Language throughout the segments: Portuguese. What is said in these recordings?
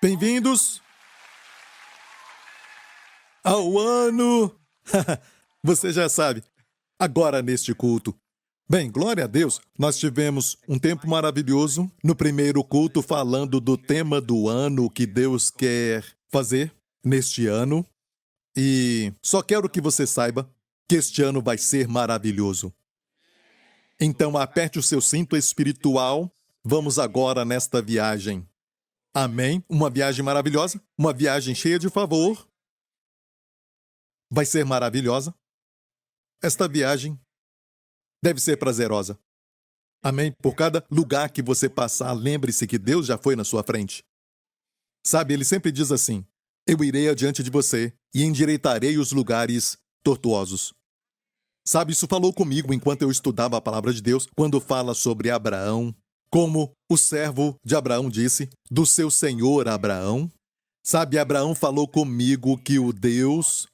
Bem-vindos ao ano... Você já sabe, agora neste culto. Bem, glória a Deus, nós tivemos um tempo maravilhoso no primeiro culto falando do tema do ano que Deus quer fazer neste ano. E só quero que você saiba que este ano vai ser maravilhoso. Então aperte o seu cinto espiritual. Vamos agora nesta viagem. Amém? Uma viagem maravilhosa, uma viagem cheia de favor. Vai ser maravilhosa. Esta viagem deve ser prazerosa. Amém? Por cada lugar que você passar, lembre-se que Deus já foi na sua frente. Sabe, ele sempre diz assim: eu irei adiante de você e endireitarei os lugares tortuosos. Sabe, isso falou comigo enquanto eu estudava a palavra de Deus, quando fala sobre Abraão, como o servo de Abraão disse, do seu senhor Abraão. Sabe, Abraão falou comigo que o Deus,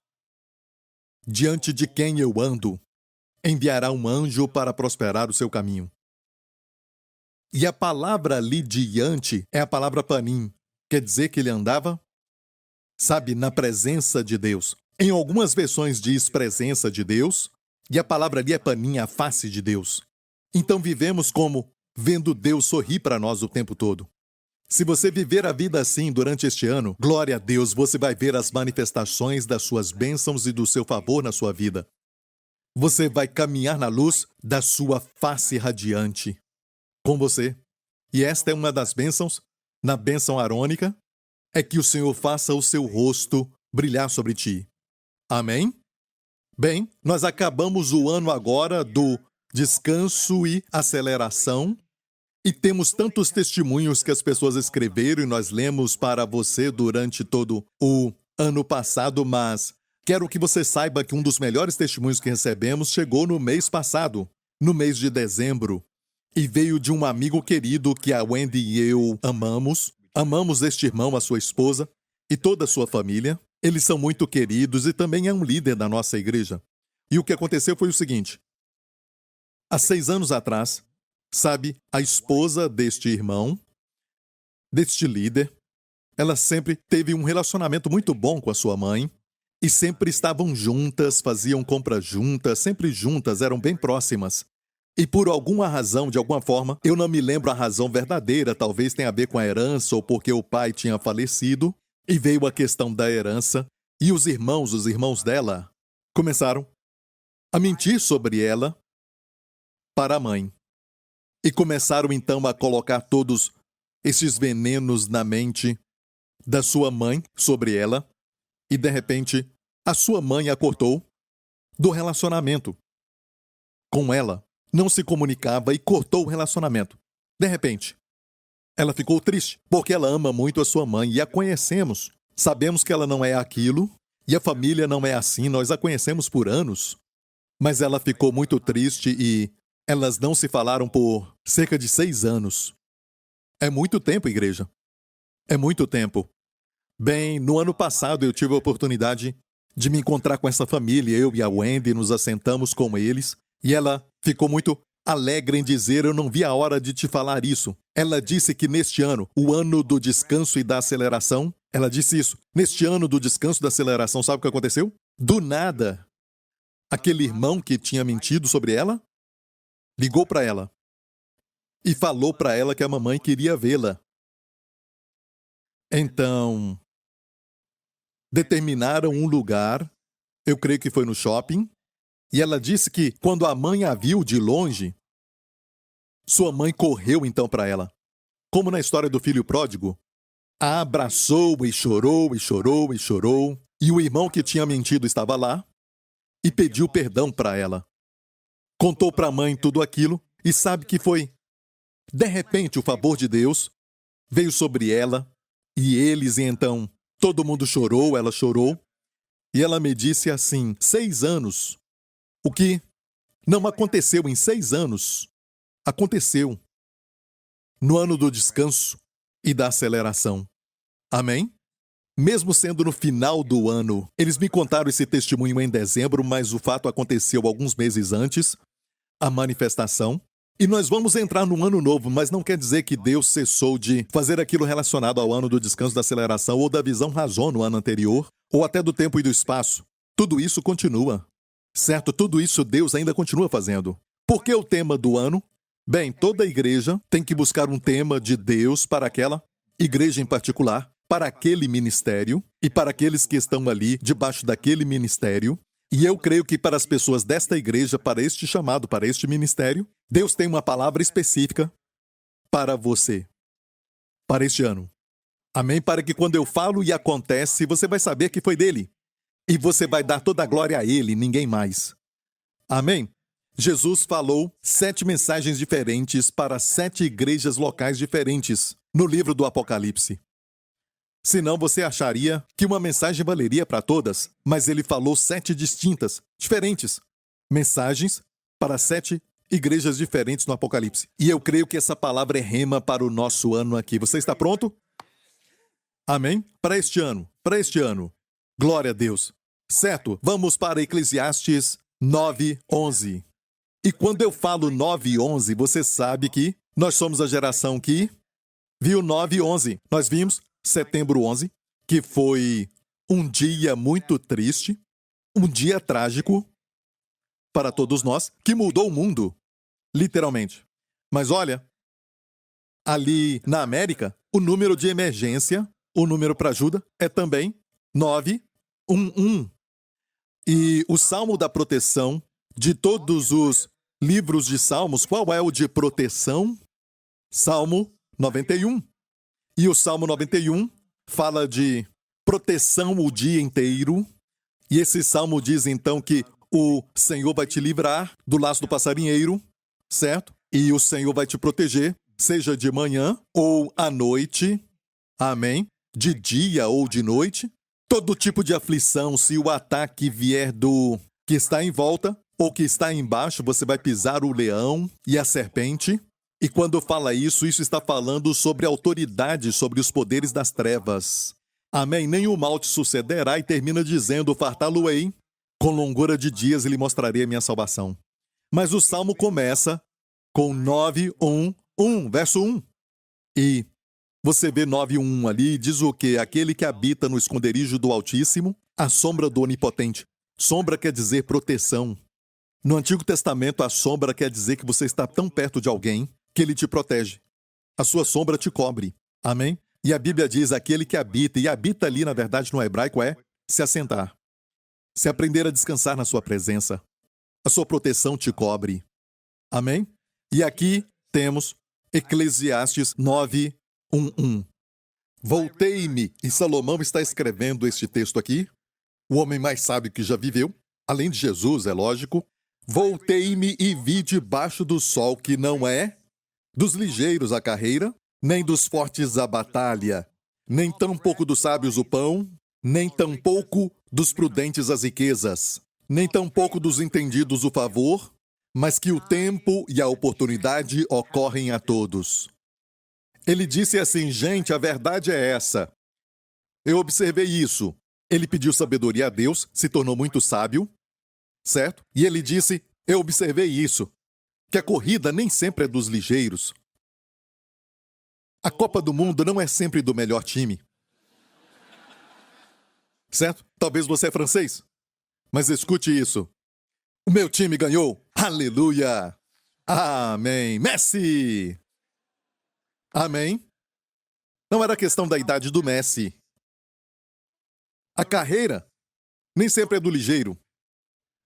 diante de quem eu ando, enviará um anjo para prosperar o seu caminho. E a palavra ali diante é a palavra panim. Quer dizer que ele andava, sabe, na presença de Deus. Em algumas versões diz presença de Deus, e a palavra ali é panim, a face de Deus. Então vivemos como vendo Deus sorrir para nós o tempo todo. Se você viver a vida assim durante este ano, glória a Deus, você vai ver as manifestações das suas bênçãos e do seu favor na sua vida. Você vai caminhar na luz da sua face radiante com você. E esta é uma das bênçãos, na bênção arônica, é que o Senhor faça o seu rosto brilhar sobre ti. Amém? Bem, nós acabamos o ano agora do descanso e aceleração. E temos tantos testemunhos que as pessoas escreveram e nós lemos para você durante todo o ano passado, mas quero que você saiba que um dos melhores testemunhos que recebemos chegou no mês passado, no mês de dezembro, e veio de um amigo querido que a Wendy e eu amamos. Amamos este irmão, a sua esposa e toda a sua família. Eles são muito queridos e também é um líder da nossa igreja. E o que aconteceu foi o seguinte: há 6 anos atrás, sabe, a esposa deste irmão, deste líder, ela sempre teve um relacionamento muito bom com a sua mãe e sempre estavam juntas, faziam compras juntas, sempre juntas, eram bem próximas. E por alguma razão, de alguma forma, eu não me lembro a razão verdadeira, talvez tenha a ver com a herança ou porque o pai tinha falecido, e veio a questão da herança, e os irmãos dela, começaram a mentir sobre ela para a mãe. E começaram então a colocar todos esses venenos na mente da sua mãe sobre ela. E de repente, a sua mãe a cortou do relacionamento com ela. Não se comunicava e cortou o relacionamento. De repente, ela ficou triste, porque ela ama muito a sua mãe e a conhecemos. Sabemos que ela não é aquilo e a família não é assim, nós a conhecemos por anos. Mas ela ficou muito triste e elas não se falaram por cerca de 6 anos. É muito tempo, igreja. É muito tempo. Bem, no ano passado eu tive a oportunidade de me encontrar com essa família. Eu e a Wendy nos assentamos com eles. E ela ficou muito alegre em dizer: eu não vi a hora de te falar isso. Ela disse que neste ano, o ano do descanso e da aceleração, ela disse isso. Neste ano do descanso e da aceleração, sabe o que aconteceu? Do nada, aquele irmão que tinha mentido sobre ela ligou para ela e falou para ela que a mamãe queria vê-la. Então, determinaram um lugar, eu creio que foi no shopping, e ela disse que quando a mãe a viu de longe, sua mãe correu então para ela. Como na história do filho pródigo, a abraçou e chorou e chorou e chorou, e o irmão que tinha mentido estava lá e pediu perdão para ela. Contou para a mãe tudo aquilo e sabe que foi, de repente, o favor de Deus veio sobre ela e eles, e então todo mundo chorou, ela chorou, e ela me disse assim: 6 anos. O que não aconteceu em 6 anos, aconteceu no ano do descanso e da aceleração. Amém? Mesmo sendo no final do ano, eles me contaram esse testemunho em dezembro, mas o fato aconteceu alguns meses antes, a manifestação. E nós vamos entrar num ano novo, mas não quer dizer que Deus cessou de fazer aquilo relacionado ao ano do descanso da aceleração ou da visão razão no ano anterior, ou até do tempo e do espaço. Tudo isso continua. Certo? Tudo isso Deus ainda continua fazendo. Por que o tema do ano? Bem, toda igreja tem que buscar um tema de Deus para aquela igreja em particular, para aquele ministério e para aqueles que estão ali debaixo daquele ministério. E eu creio que para as pessoas desta igreja, para este chamado, para este ministério, Deus tem uma palavra específica para você, para este ano. Amém? Para que quando eu falo e acontece, você vai saber que foi dele. E você vai dar toda a glória a ele, ninguém mais. Amém? Jesus falou 7 mensagens diferentes para 7 igrejas locais diferentes no livro do Apocalipse. Senão você acharia que uma mensagem valeria para todas, mas ele falou 7 distintas, diferentes. Mensagens para 7 igrejas diferentes no Apocalipse. E eu creio que essa palavra é rema para o nosso ano aqui. Você está pronto? Amém? Para este ano. Para este ano. Glória a Deus. Certo, vamos para Eclesiastes 9:11. E quando eu falo 9:11, você sabe que nós somos a geração que viu 9:11. Nós vimos setembro 11, que foi um dia muito triste, um dia trágico para todos nós, que mudou o mundo, literalmente. Mas olha, ali na América, o número de emergência, o número para ajuda, é também 911. E o salmo da proteção, de todos os livros de salmos, qual é o de proteção? Salmo 91. E o Salmo 91 fala de proteção o dia inteiro. E esse salmo diz então que o Senhor vai te livrar do laço do passarinheiro, certo? E o Senhor vai te proteger, seja de manhã ou à noite. Amém? De dia ou de noite. Todo tipo de aflição, se o ataque vier do que está em volta ou que está embaixo, você vai pisar o leão e a serpente. E quando fala isso, isso está falando sobre autoridade, sobre os poderes das trevas. Amém? Nenhum mal te sucederá e termina dizendo, fartá-lo-ei, com longura de dias e lhe mostrarei a minha salvação. Mas o salmo começa com 9:1, verso 1. E você vê 9:1 ali e diz o quê? Aquele que habita no esconderijo do Altíssimo, a sombra do Onipotente. Sombra quer dizer proteção. No Antigo Testamento, a sombra quer dizer que você está tão perto de alguém que ele te protege. A sua sombra te cobre. Amém? E a Bíblia diz, aquele que habita, e habita ali, na verdade, no hebraico, é se assentar. Se aprender a descansar na sua presença. A sua proteção te cobre. Amém? E aqui temos Eclesiastes 9:1. Voltei-me, e Salomão está escrevendo este texto aqui, o homem mais sábio que já viveu, além de Jesus, é lógico. Voltei-me e vi debaixo do sol que não é dos ligeiros a carreira, nem dos fortes a batalha, nem tampouco dos sábios o pão, nem tampouco dos prudentes as riquezas, nem tampouco dos entendidos o favor, mas que o tempo e a oportunidade ocorrem a todos. Ele disse assim, gente, a verdade é essa. Eu observei isso. Ele pediu sabedoria a Deus, se tornou muito sábio, certo? E ele disse, eu observei isso, que a corrida nem sempre é dos ligeiros. A Copa do Mundo não é sempre do melhor time. Certo? Talvez você é francês, mas escute isso. O meu time ganhou. Aleluia! Amém! Messi! Amém? Não era questão da idade do Messi. A carreira nem sempre é do ligeiro.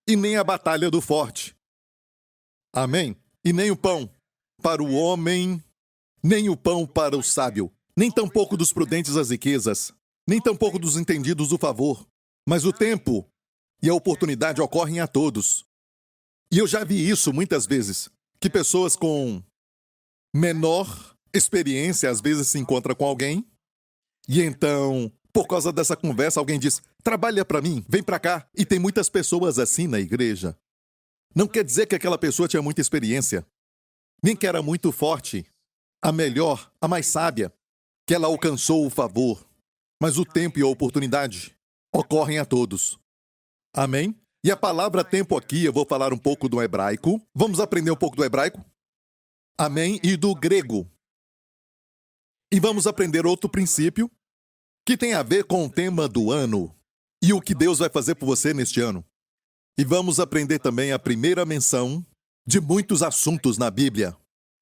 E nem a batalha do forte. Amém? E nem o pão para o homem, nem o pão para o sábio, nem tampouco dos prudentes as riquezas, nem tampouco dos entendidos o favor. Mas o tempo e a oportunidade ocorrem a todos. E eu já vi isso muitas vezes, que pessoas com menor experiência às vezes se encontram com alguém, e então, por causa dessa conversa, alguém diz, trabalha para mim, vem para cá. E tem muitas pessoas assim na igreja. Não quer dizer que aquela pessoa tinha muita experiência, nem que era muito forte, a melhor, a mais sábia, que ela alcançou o favor. Mas o tempo e a oportunidade ocorrem a todos. Amém? E a palavra tempo aqui, eu vou falar um pouco do hebraico. Vamos aprender um pouco do hebraico? Amém? E do grego. E vamos aprender outro princípio que tem a ver com o tema do ano e o que Deus vai fazer por você neste ano. E vamos aprender também a primeira menção de muitos assuntos na Bíblia.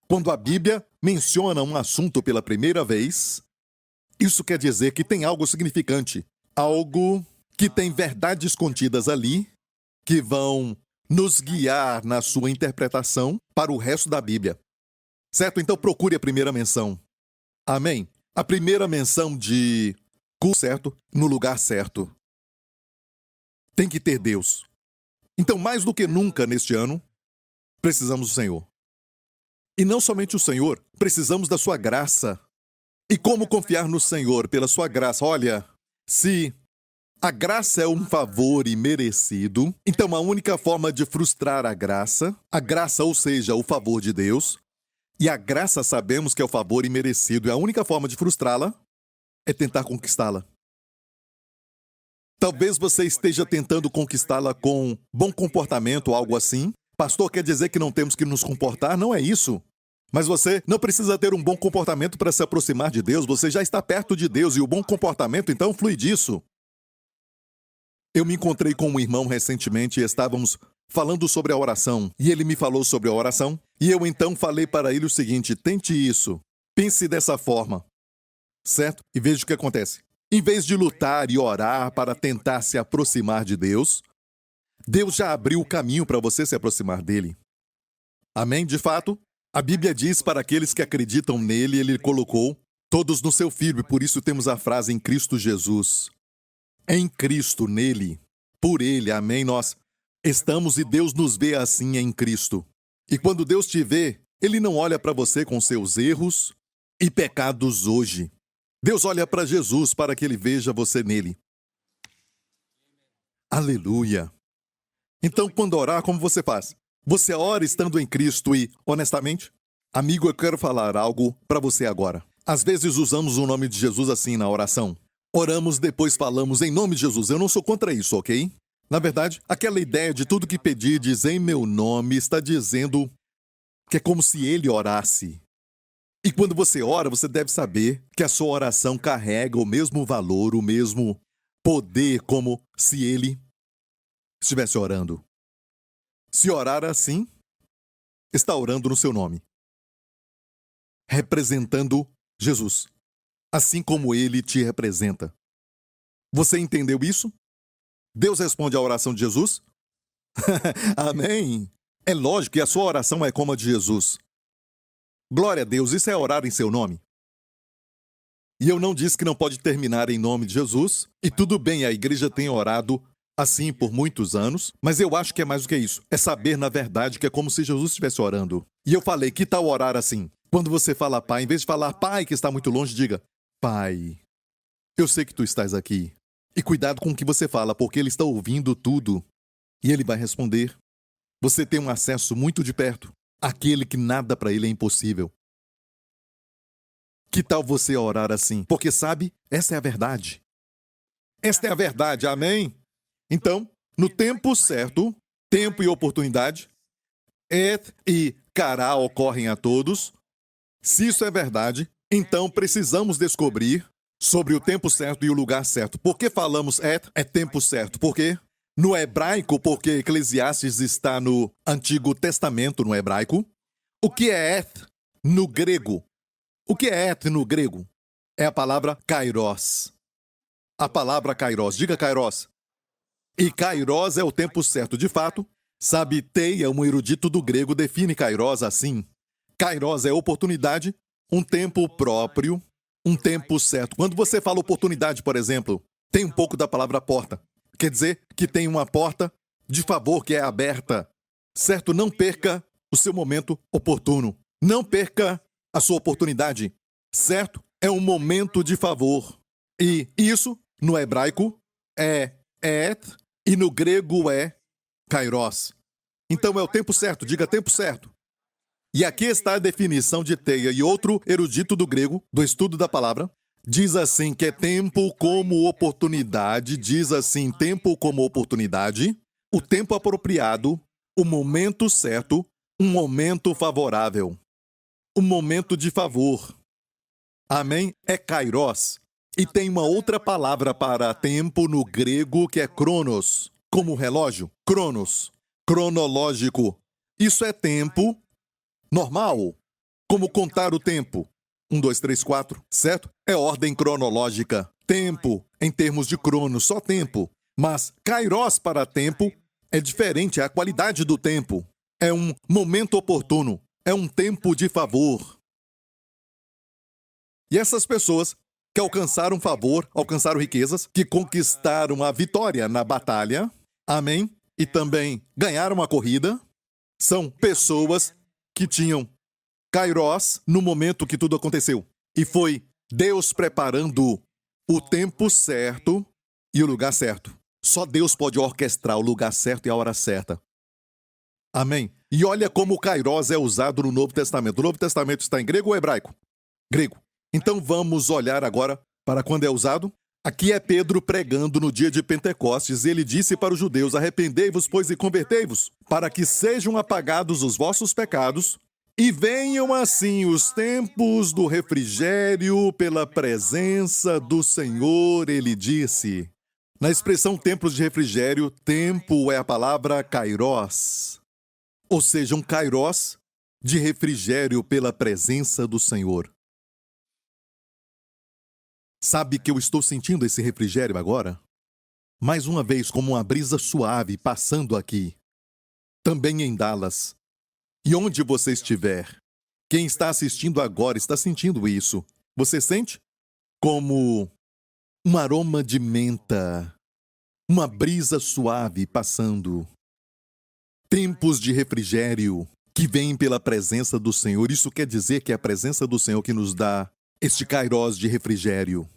Quando a Bíblia menciona um assunto pela primeira vez, isso quer dizer que tem algo significante, algo que tem verdades contidas ali que vão nos guiar na sua interpretação para o resto da Bíblia. Certo? Então procure a primeira menção. Amém? A primeira menção de culto certo no lugar certo. Tem que ter Deus. Então, mais do que nunca neste ano, precisamos do Senhor. E não somente o Senhor, precisamos da sua graça. E como confiar no Senhor pela sua graça? Olha, se a graça é um favor imerecido, então a única forma de frustrar a graça, ou seja, o favor de Deus, e a graça sabemos que é o favor imerecido, e a única forma de frustrá-la é tentar conquistá-la. Talvez você esteja tentando conquistá-la com bom comportamento ou algo assim. Pastor, quer dizer que não temos que nos comportar? Não é isso. Mas você não precisa ter um bom comportamento para se aproximar de Deus. Você já está perto de Deus e o bom comportamento, então, flui disso. Eu me encontrei com um irmão recentemente e estávamos falando sobre a oração. E ele me falou sobre a oração. E eu então falei para ele o seguinte: tente isso. Pense dessa forma. Certo? E veja o que acontece. Em vez de lutar e orar para tentar se aproximar de Deus, Deus já abriu o caminho para você se aproximar dele. Amém? De fato, a Bíblia diz para aqueles que acreditam nele, ele colocou todos no seu Filho, e por isso temos a frase em Cristo Jesus. Em Cristo, nele, por ele, amém, nós estamos e Deus nos vê assim em Cristo. E quando Deus te vê, ele não olha para você com seus erros e pecados hoje. Deus olha para Jesus para que ele veja você nele. Aleluia! Então, quando orar, como você faz? Você ora estando em Cristo e, honestamente, amigo, eu quero falar algo para você agora. Às vezes usamos o nome de Jesus assim na oração. Oramos, depois falamos em nome de Jesus. Eu não sou contra isso, ok? Na verdade, aquela ideia de tudo que pedir diz em meu nome está dizendo que é como se ele orasse. E quando você ora, você deve saber que a sua oração carrega o mesmo valor, o mesmo poder, como se ele estivesse orando. Se orar assim, está orando no seu nome, representando Jesus, assim como ele te representa. Você entendeu isso? Deus responde à oração de Jesus? Amém! É lógico que a sua oração é como a de Jesus. Glória a Deus, isso é orar em seu nome. E eu não disse que não pode terminar em nome de Jesus, e tudo bem, a igreja tem orado assim por muitos anos, mas eu acho que é mais do que isso. É saber, na verdade, que é como se Jesus estivesse orando. E eu falei, que tal orar assim? Quando você fala Pai, em vez de falar Pai que está muito longe, diga Pai, eu sei que tu estás aqui. E cuidado com o que você fala, porque ele está ouvindo tudo. E ele vai responder. Você tem um acesso muito de perto. Aquele que nada para ele é impossível. Que tal você orar assim? Porque sabe, essa é a verdade. Esta é a verdade, amém? Então, no tempo certo, tempo e oportunidade, et e cará ocorrem a todos. Se isso é verdade, então precisamos descobrir sobre o tempo certo e o lugar certo. Por que falamos et é tempo certo? Por quê? No hebraico, porque Eclesiastes está no Antigo Testamento, no hebraico. O que é et no grego? O que é et no grego? É a palavra kairos. A palavra kairos. Diga kairos. E kairos é o tempo certo. De fato, sabe, Teia, um erudito do grego, define kairos assim. Kairos é oportunidade, um tempo próprio, um tempo certo. Quando você fala oportunidade, por exemplo, tem um pouco da palavra porta. Quer dizer que tem uma porta de favor que é aberta. Certo? Não perca o seu momento oportuno. Não perca a sua oportunidade. Certo? É um momento de favor. E isso, no hebraico, é et, e no grego é kairos. Então é o tempo certo, diga tempo certo. E aqui está a definição de Teia, e outro erudito do grego, do estudo da palavra, diz assim que é tempo como oportunidade, diz assim, tempo como oportunidade, o tempo apropriado, o momento certo, um momento favorável. um momento de favor. Amém? É kairos. E tem uma outra palavra para tempo no grego que é cronos, como relógio. Cronos, cronológico. Isso é tempo normal, como contar o tempo. 1, 2, 3, 4, certo? É ordem cronológica. Tempo, em termos de cronos, só tempo. Mas kairos para tempo é diferente, é a qualidade do tempo. É um momento oportuno, é um tempo de favor. E essas pessoas que alcançaram favor, alcançaram riquezas, que conquistaram a vitória na batalha, amém? E também ganharam a corrida, são pessoas que tinham kairos no momento que tudo aconteceu. E foi Deus preparando o tempo certo e o lugar certo. Só Deus pode orquestrar o lugar certo e a hora certa. Amém? E olha como o kairos é usado no Novo Testamento. O Novo Testamento está em grego ou hebraico? Grego. Então vamos olhar agora para quando é usado. Aqui é Pedro pregando no dia de Pentecostes. Ele disse para os judeus: arrependei-vos, pois, e convertei-vos, para que sejam apagados os vossos pecados, e venham assim os tempos do refrigério pela presença do Senhor, ele disse. Na expressão tempos de refrigério, tempo é a palavra kairos. Ou seja, um kairos de refrigério pela presença do Senhor. Sabe que eu estou sentindo esse refrigério agora? Mais uma vez, como uma brisa suave passando aqui. Também em Dallas. E onde você estiver, quem está assistindo agora está sentindo isso. Você sente? Como um aroma de menta. Uma brisa suave passando. Tempos de refrigério que vêm pela presença do Senhor. Isso quer dizer que é a presença do Senhor que nos dá este kairos de refrigério.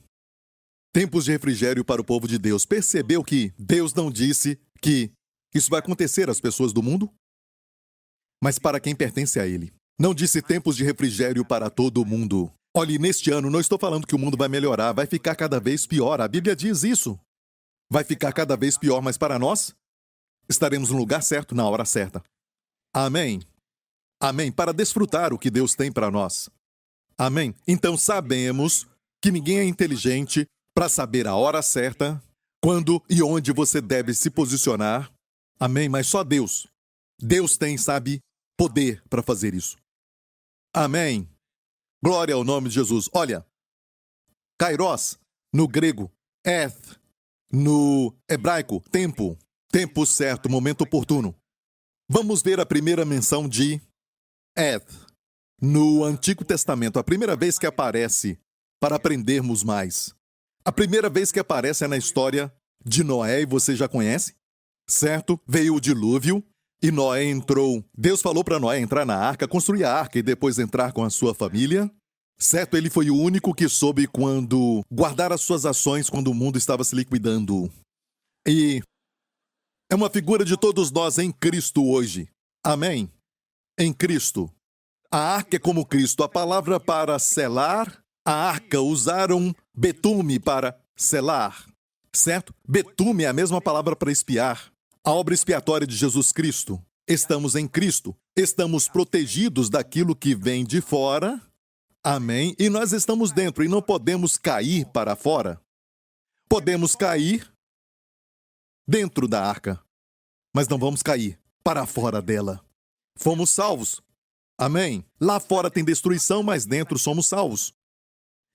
Tempos de refrigério para o povo de Deus. Percebeu que Deus não disse que isso vai acontecer às pessoas do mundo? Mas para quem pertence a Ele. Não disse tempos de refrigério para todo mundo. Olhe, neste ano, não estou falando que o mundo vai melhorar, vai ficar cada vez pior. A Bíblia diz isso. Vai ficar cada vez pior, mas para nós, estaremos no lugar certo, na hora certa. Amém. Amém. Para desfrutar o que Deus tem para nós. Amém. Então sabemos que ninguém é inteligente para saber a hora certa, quando e onde você deve se posicionar. Amém. Mas só Deus. Deus tem, sabe, poder para fazer isso. Amém. Glória ao nome de Jesus. Olha, kairos, no grego, eth, no hebraico, tempo. Tempo certo, momento oportuno. Vamos ver a primeira menção de eth no Antigo Testamento. A primeira vez que aparece, para aprendermos mais. A primeira vez que aparece é na história de Noé, e você já conhece, certo? Veio o dilúvio. E Noé entrou. Deus falou para Noé entrar na arca, construir a arca e depois entrar com a sua família. Certo? Ele foi o único que soube quando guardar as suas ações quando o mundo estava se liquidando. E é uma figura de todos nós em Cristo hoje. Amém? Em Cristo. A arca é como Cristo. A palavra para selar, a arca usaram betume para selar. Certo? Betume é a mesma palavra para espiar. A obra expiatória de Jesus Cristo. Estamos em Cristo. Estamos protegidos daquilo que vem de fora. Amém? E nós estamos dentro e não podemos cair para fora. Podemos cair dentro da arca, mas não vamos cair para fora dela. Fomos salvos. Amém? Lá fora tem destruição, mas dentro somos salvos.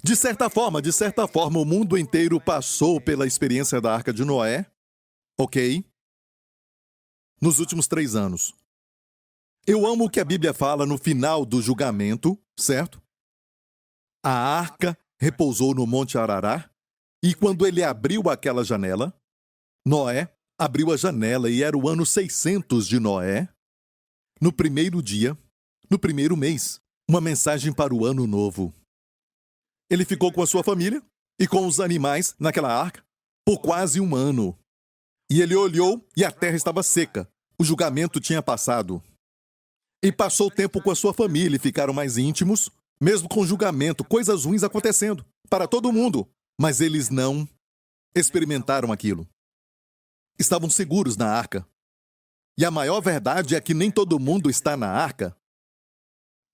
De certa forma, o mundo inteiro passou pela experiência da arca de Noé. Ok? Nos últimos 3 anos. Eu amo o que a Bíblia fala no final do julgamento, certo? A arca repousou no Monte Arará, e quando ele abriu aquela janela, Noé abriu a janela e era o ano 600 de Noé. No primeiro dia, no primeiro mês, uma mensagem para o ano novo. Ele ficou com a sua família e com os animais naquela arca por quase 1 ano. E ele olhou e a terra estava seca. O julgamento tinha passado. E passou tempo com a sua família e ficaram mais íntimos, mesmo com o julgamento, coisas ruins acontecendo para todo mundo. Mas eles não experimentaram aquilo. Estavam seguros na arca. E a maior verdade é que nem todo mundo está na arca.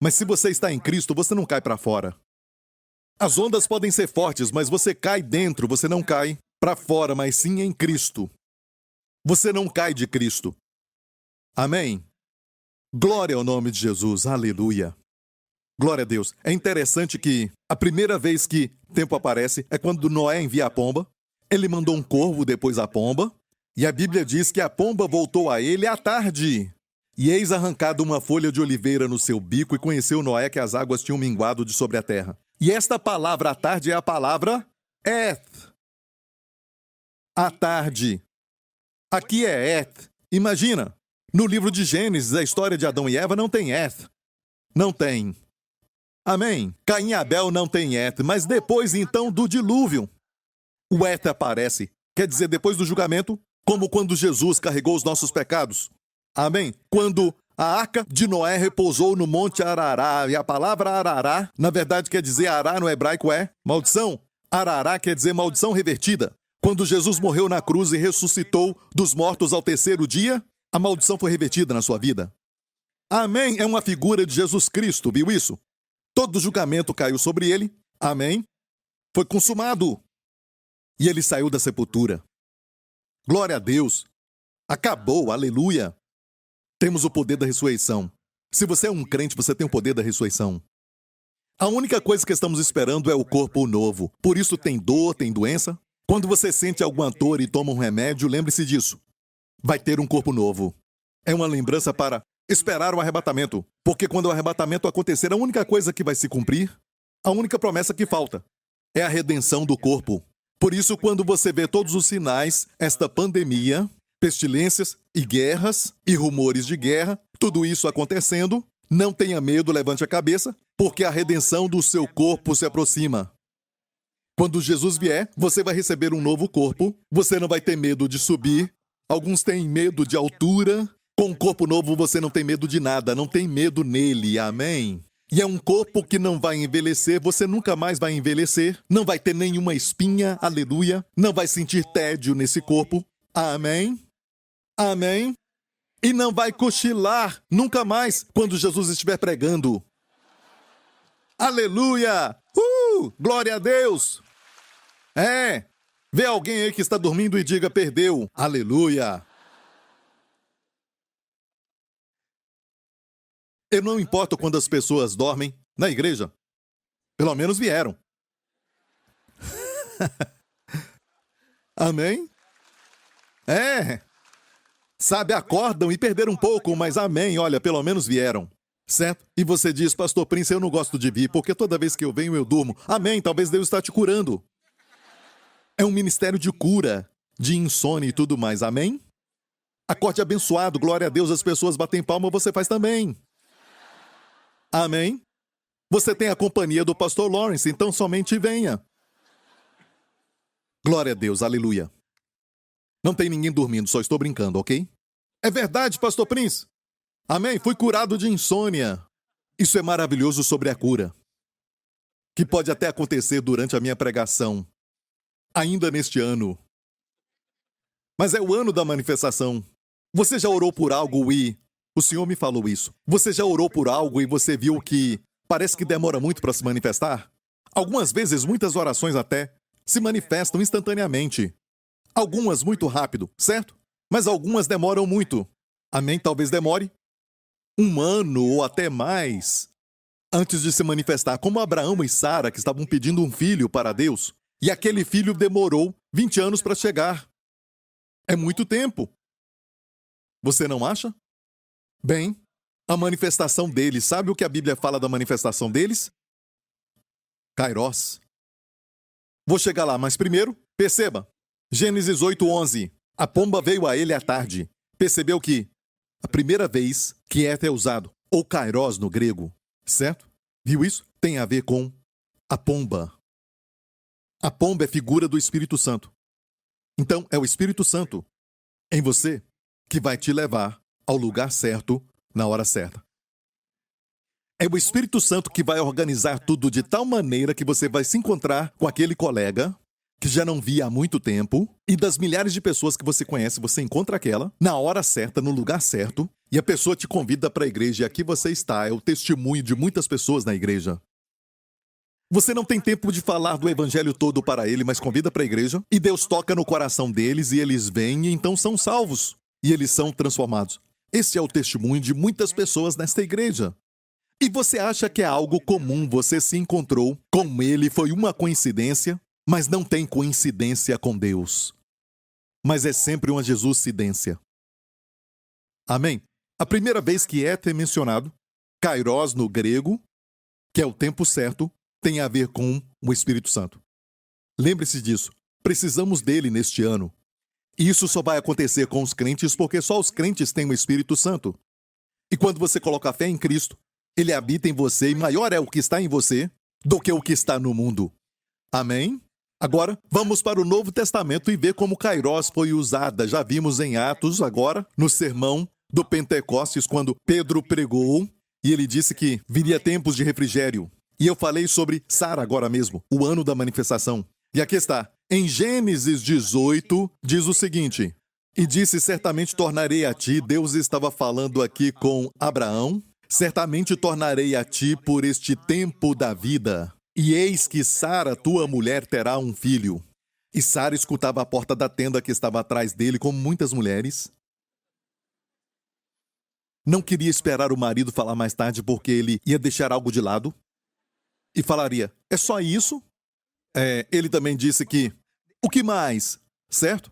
Mas se você está em Cristo, você não cai para fora. As ondas podem ser fortes, mas você cai dentro, você não cai para fora, mas sim em Cristo. Você não cai de Cristo. Amém? Glória ao nome de Jesus, aleluia. Glória a Deus. É interessante que a primeira vez que tempo aparece é quando Noé envia a pomba. Ele mandou um corvo depois a pomba. E a Bíblia diz que a pomba voltou a ele à tarde. E eis arrancado uma folha de oliveira no seu bico e conheceu Noé que as águas tinham minguado de sobre a terra. E esta palavra à tarde é a palavra eth. À tarde. Aqui é eth. Imagina, no livro de Gênesis, a história de Adão e Eva não tem eth. Não tem. Amém? Caim e Abel não tem eth, mas depois então do dilúvio, o eth aparece. Quer dizer, depois do julgamento, como quando Jesus carregou os nossos pecados. Amém? Quando a arca de Noé repousou no Monte Arará, e a palavra Arará, na verdade quer dizer Ará no hebraico é maldição. Arará quer dizer maldição revertida. Quando Jesus morreu na cruz e ressuscitou dos mortos ao terceiro dia, a maldição foi revertida na sua vida. Amém? É uma figura de Jesus Cristo, viu isso? Todo julgamento caiu sobre ele. Amém? Foi consumado. E ele saiu da sepultura. Glória a Deus. Acabou, aleluia. Temos o poder da ressurreição. Se você é um crente, você tem o poder da ressurreição. A única coisa que estamos esperando é o corpo novo. Por isso tem dor, tem doença. Quando você sente alguma dor e toma um remédio, lembre-se disso. Vai ter um corpo novo. É uma lembrança para esperar o arrebatamento. Porque quando o arrebatamento acontecer, a única coisa que vai se cumprir, a única promessa que falta, é a redenção do corpo. Por isso, quando você vê todos os sinais, esta pandemia, pestilências e guerras e rumores de guerra, tudo isso acontecendo, não tenha medo, levante a cabeça, porque a redenção do seu corpo se aproxima. Quando Jesus vier, você vai receber um novo corpo, você não vai ter medo de subir. Alguns têm medo de altura. Com um corpo novo você não tem medo de nada, não tem medo nele, amém? E é um corpo que não vai envelhecer, você nunca mais vai envelhecer, não vai ter nenhuma espinha, aleluia, não vai sentir tédio nesse corpo, amém? Amém? E não vai cochilar nunca mais quando Jesus estiver pregando. Aleluia! Glória a Deus! Vê alguém aí que está dormindo e diga perdeu, aleluia! Eu não importo quando as pessoas dormem na igreja. Pelo menos vieram. Amém? Sabe, acordam e perderam um pouco, mas amém, olha, pelo menos vieram. Certo? E você diz, Pastor Prince, eu não gosto de vir, porque toda vez que eu venho eu durmo. Amém, talvez Deus está te curando. É um ministério de cura, de insônia e tudo mais, amém? Acorde abençoado, glória a Deus, as pessoas batem palma, você faz também. Amém? Você tem a companhia do pastor Lawrence, então somente venha. Glória a Deus, aleluia. Não tem ninguém dormindo, só estou brincando, ok? É verdade, pastor Prince. Amém? Fui curado de insônia. Isso é maravilhoso sobre a cura. Que pode até acontecer durante a minha pregação. Ainda neste ano. Mas é o ano da manifestação. Você já orou por algo e... O Senhor me falou isso. Você já orou por algo e você viu que parece que demora muito para se manifestar? Algumas vezes, muitas orações até se manifestam instantaneamente. Algumas muito rápido, certo? Mas algumas demoram muito. Amém? Talvez demore 1 ano ou até mais antes de se manifestar, como Abraão e Sara, que estavam pedindo um filho para Deus. E aquele filho demorou 20 anos para chegar. É muito tempo. Você não acha? Bem, a manifestação deles, sabe o que a Bíblia fala da manifestação deles? Kairos. Vou chegar lá, mas primeiro, perceba. Gênesis 8:11. A pomba veio a ele à tarde. Percebeu que a primeira vez que eth é usado, ou kairos no grego, certo? Viu isso? Tem a ver com a pomba. A pomba é figura do Espírito Santo. Então, é o Espírito Santo em você que vai te levar ao lugar certo, na hora certa. É o Espírito Santo que vai organizar tudo de tal maneira que você vai se encontrar com aquele colega que já não via há muito tempo, e das milhares de pessoas que você conhece, você encontra aquela, na hora certa, no lugar certo, E a pessoa te convida para a igreja e aqui você está, é o testemunho de muitas pessoas na igreja. Você não tem tempo de falar do evangelho todo para ele, mas convida para a igreja e Deus toca no coração deles e eles vêm e então são salvos. E eles são transformados. Esse é o testemunho de muitas pessoas nesta igreja. E você acha que é algo comum, você se encontrou com ele, foi uma coincidência, mas não tem coincidência com Deus. Mas é sempre uma Jesuscidência. Amém? A primeira vez que é mencionado, kairos no grego, que é o tempo certo, tem a ver com o Espírito Santo. Lembre-se disso. Precisamos dele neste ano. E isso só vai acontecer com os crentes porque só os crentes têm o Espírito Santo. E quando você coloca a fé em Cristo, ele habita em você e maior é o que está em você do que o que está no mundo. Amém? Agora, vamos para o Novo Testamento e ver como kairos foi usada. Já vimos em Atos, agora, no sermão do Pentecostes, quando Pedro pregou e ele disse que viria tempos de refrigério. E eu falei sobre Sara agora mesmo, o ano da manifestação. E aqui está. Em Gênesis 18, diz o seguinte: E disse, certamente tornarei a ti, Deus estava falando aqui com Abraão, certamente tornarei a ti por este tempo da vida. E eis que Sara, tua mulher, terá um filho. E Sara escutava a porta da tenda que estava atrás dele, como muitas mulheres. Não queria esperar o marido falar mais tarde porque ele ia deixar algo de lado. E falaria, é só isso? Ele também disse que, o que mais? Certo?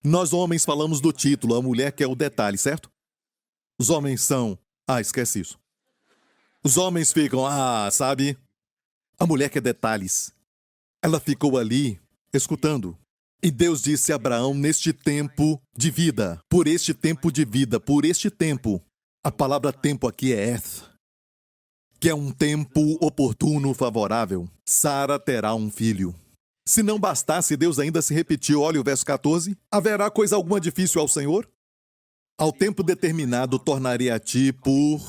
Nós homens falamos do título, a mulher quer o detalhe, certo? Os homens são... esquece isso. Os homens ficam, sabe? A mulher quer detalhes. Ela ficou ali, escutando. E Deus disse a Abraão, neste tempo de vida, por este tempo de vida, por este tempo. A palavra tempo aqui é eth, que é um tempo oportuno, favorável. Sara terá um filho. Se não bastasse, Deus ainda se repetiu, olha o verso 14. Haverá coisa alguma difícil ao Senhor? Ao tempo determinado tornarei a ti por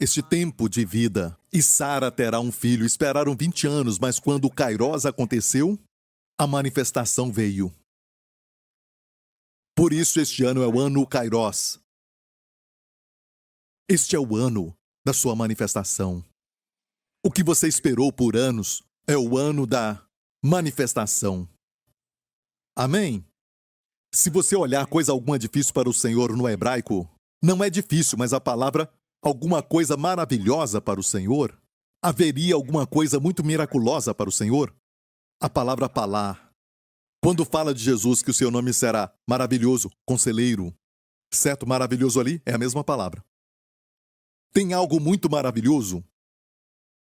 este tempo de vida. E Sara terá um filho. Esperaram 20 anos, mas quando o kairos aconteceu, a manifestação veio. Por isso este ano é o ano kairos. Este é o ano da sua manifestação. O que você esperou por anos é o ano da manifestação. Amém? Se você olhar coisa alguma difícil para o Senhor no hebraico, não é difícil, mas a palavra alguma coisa maravilhosa para o Senhor, haveria alguma coisa muito miraculosa para o Senhor? A palavra palá. Quando fala de Jesus que o seu nome será maravilhoso, conselheiro, certo? Maravilhoso ali é a mesma palavra. Tem algo muito maravilhoso?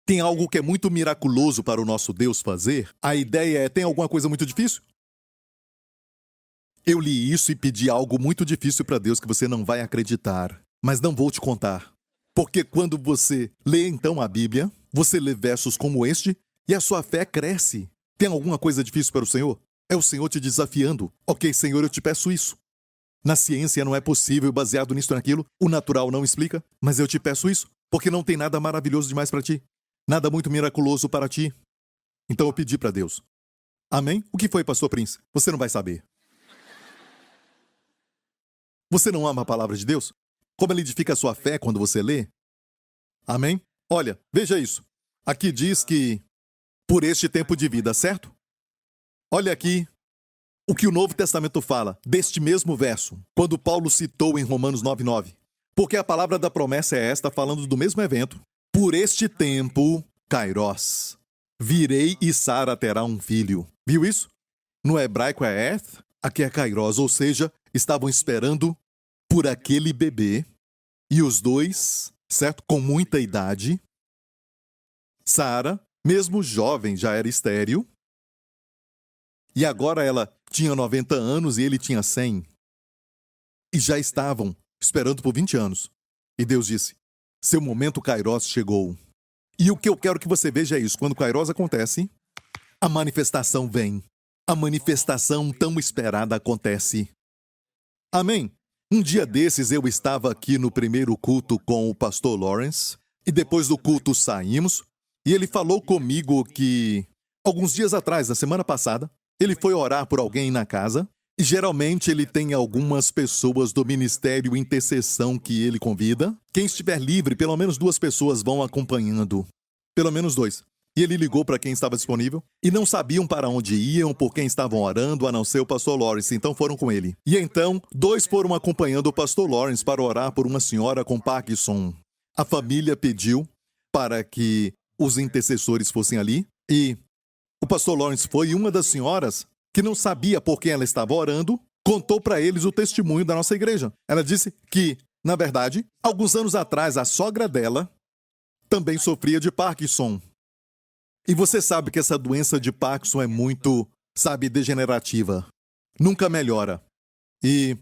Tem algo que é muito miraculoso para o nosso Deus fazer? A ideia é, tem alguma coisa muito difícil? Eu li isso e pedi algo muito difícil para Deus que você não vai acreditar, mas não vou te contar. Porque quando você lê então a Bíblia, você lê versos como este e a sua fé cresce. Tem alguma coisa difícil para o Senhor? É o Senhor te desafiando. Ok, Senhor, eu te peço isso. Na ciência não é possível, baseado nisso ou naquilo, o natural não explica, mas eu te peço isso, porque não tem nada maravilhoso demais para ti. Nada muito miraculoso para ti. Então eu pedi para Deus. Amém? O que foi, pastor Prince? Você não vai saber. Você não ama a palavra de Deus? Como ela edifica a sua fé quando você lê? Amém? Olha, veja isso. Aqui diz que por este tempo de vida, certo? Olha aqui o que o Novo Testamento fala deste mesmo verso, quando Paulo citou em Romanos 9:9. Porque a palavra da promessa é esta, falando do mesmo evento. Por este tempo, kairos, virei e Sara terá um filho. Viu isso? No hebraico é eth, aqui é kairos, ou seja, estavam esperando por aquele bebê, e os dois, certo, com muita idade. Sara, mesmo jovem, já era estéril, e agora ela tinha 90 anos e ele tinha 100. E já estavam esperando por 20 anos. E Deus disse, seu momento kairos chegou. E o que eu quero que você veja é isso. Quando o kairos acontece, a manifestação vem. A manifestação tão esperada acontece. Amém? Um dia desses eu estava aqui no primeiro culto com o pastor Lawrence. E depois do culto saímos. E ele falou comigo que, alguns dias atrás, na semana passada, ele foi orar por alguém na casa. E geralmente ele tem algumas pessoas do ministério intercessão que ele convida. Quem estiver livre, pelo menos 2 pessoas vão acompanhando. Pelo menos 2. E ele ligou para quem estava disponível e não sabiam para onde iam, por quem estavam orando, a não ser o pastor Lawrence, então foram com ele. E então, 2 foram acompanhando o pastor Lawrence para orar por uma senhora com Parkinson. A família pediu para que os intercessores fossem ali e o pastor Lawrence foi e uma das senhoras que não sabia por quem ela estava orando, contou para eles o testemunho da nossa igreja. Ela disse que, na verdade, alguns anos atrás, a sogra dela também sofria de Parkinson. E você sabe que essa doença de Parkinson é muito, degenerativa. Nunca melhora. E,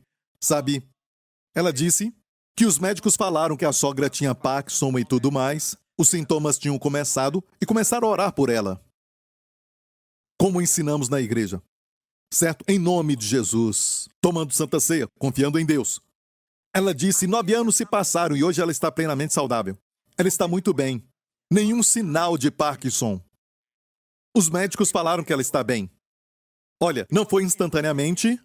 ela disse que os médicos falaram que a sogra tinha Parkinson e tudo mais, os sintomas tinham começado e começaram a orar por ela. Como ensinamos na igreja. Certo? Em nome de Jesus. Tomando Santa Ceia, confiando em Deus. Ela disse, 9 anos se passaram e hoje ela está plenamente saudável. Ela está muito bem. Nenhum sinal de Parkinson. Os médicos falaram que ela está bem. Olha, não foi instantaneamente,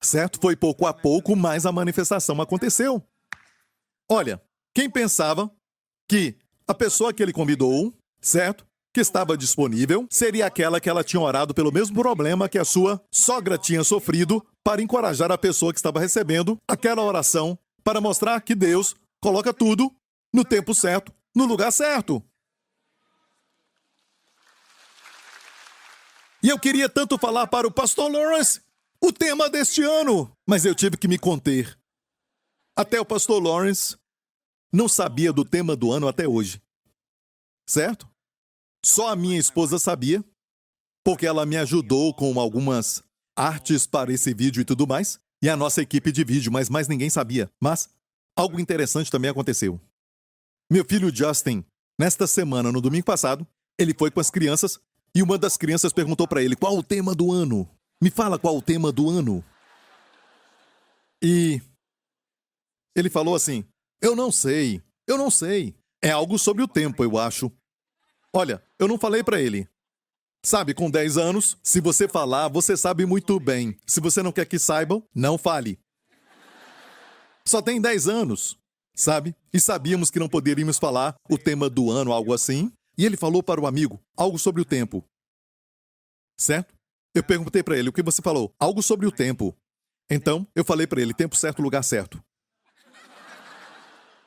certo? Foi pouco a pouco, mas a manifestação aconteceu. Olha, quem pensava que a pessoa que ele convidou, certo? Que estava disponível, seria aquela que ela tinha orado pelo mesmo problema que a sua sogra tinha sofrido, para encorajar a pessoa que estava recebendo aquela oração, para mostrar que Deus coloca tudo no tempo certo, no lugar certo. E eu queria tanto falar para o pastor Lawrence o tema deste ano, mas eu tive que me conter. Até o pastor Lawrence não sabia do tema do ano até hoje. Certo? Só a minha esposa sabia, porque ela me ajudou com algumas artes para esse vídeo e tudo mais, e a nossa equipe de vídeo, mas mais ninguém sabia. Mas algo interessante também aconteceu. Meu filho Justin, nesta semana, no domingo passado, ele foi com as crianças e uma das crianças perguntou para ele, qual o tema do ano? Me fala qual o tema do ano. E ele falou assim, eu não sei. É algo sobre o tempo, eu acho. Olha, eu não falei para ele. Sabe, com 10 anos, se você falar, você sabe muito bem. Se você não quer que saibam, não fale. Só tem 10 anos, sabe? E sabíamos que não poderíamos falar o tema do ano, algo assim. E ele falou para o amigo, algo sobre o tempo. Certo? Eu perguntei para ele, o que você falou? Algo sobre o tempo. Então, eu falei para ele, tempo certo, lugar certo.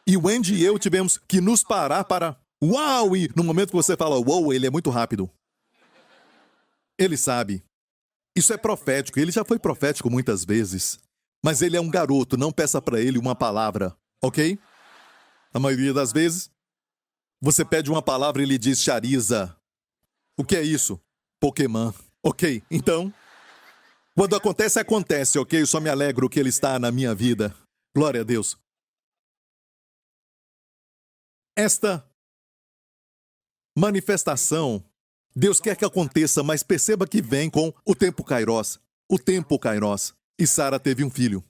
E o Andy e eu tivemos que nos parar para... Uau! E no momento que você fala uau, ele é muito rápido. Ele sabe. Isso é profético. Ele já foi profético muitas vezes. Mas ele é um garoto. Não peça para ele uma palavra. Ok? A maioria das vezes, você pede uma palavra e ele diz Chariza. O que é isso? Pokémon. Ok, então... Quando acontece, acontece, ok? Eu só me alegro que ele está na minha vida. Glória a Deus. Esta manifestação, Deus quer que aconteça, mas perceba que vem com o tempo Kairos. O tempo Kairos. E Sara teve um filho.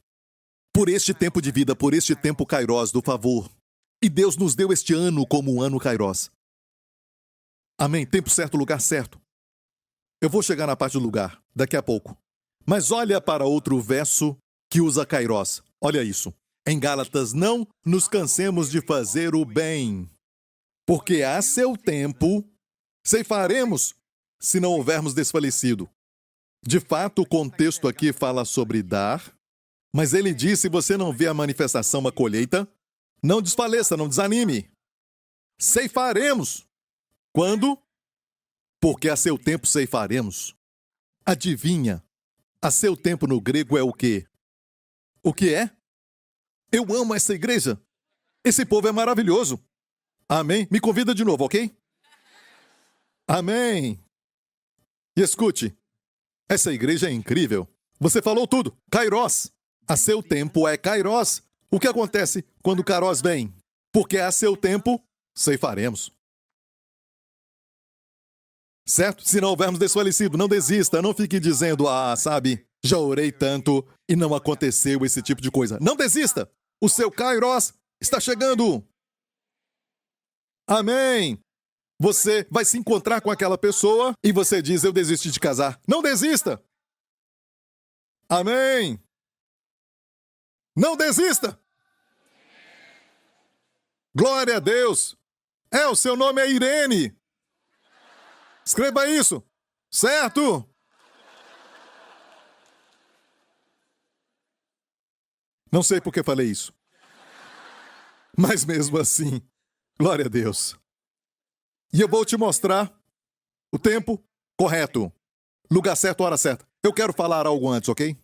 Por este tempo de vida, por este tempo Kairos do favor. E Deus nos deu este ano como um ano Kairos. Amém? Tempo certo, lugar certo. Eu vou chegar na parte do lugar, daqui a pouco. Mas olha para outro verso que usa Kairos. Olha isso. Em Gálatas, não nos cansemos de fazer o bem, porque a seu tempo ceifaremos, se não houvermos desfalecido. De fato, o contexto aqui fala sobre dar, mas ele diz, se você não vê a manifestação, a colheita, não desfaleça, não desanime. Ceifaremos. Quando? Porque a seu tempo ceifaremos. Adivinha? A seu tempo no grego é o quê? O que é? Eu amo essa igreja. Esse povo é maravilhoso. Amém? Me convida de novo, ok? Amém. E escute, essa igreja é incrível. Você falou tudo. Kairos. A seu tempo é Kairos. O que acontece quando Kairos vem? Porque a seu tempo ceifaremos. Certo? Se não houvermos desfalecido, não desista. Não fique dizendo, já orei tanto e não aconteceu esse tipo de coisa. Não desista. O seu Kairos está chegando. Amém. Você vai se encontrar com aquela pessoa e você diz, eu desisti de casar. Não desista. Amém! Não desista! Glória a Deus! O seu nome é Irene! Escreva isso! Certo? Não sei por que falei isso. Mas mesmo assim, glória a Deus. E eu vou te mostrar o tempo correto. Lugar certo, hora certa. Eu quero falar algo antes, ok?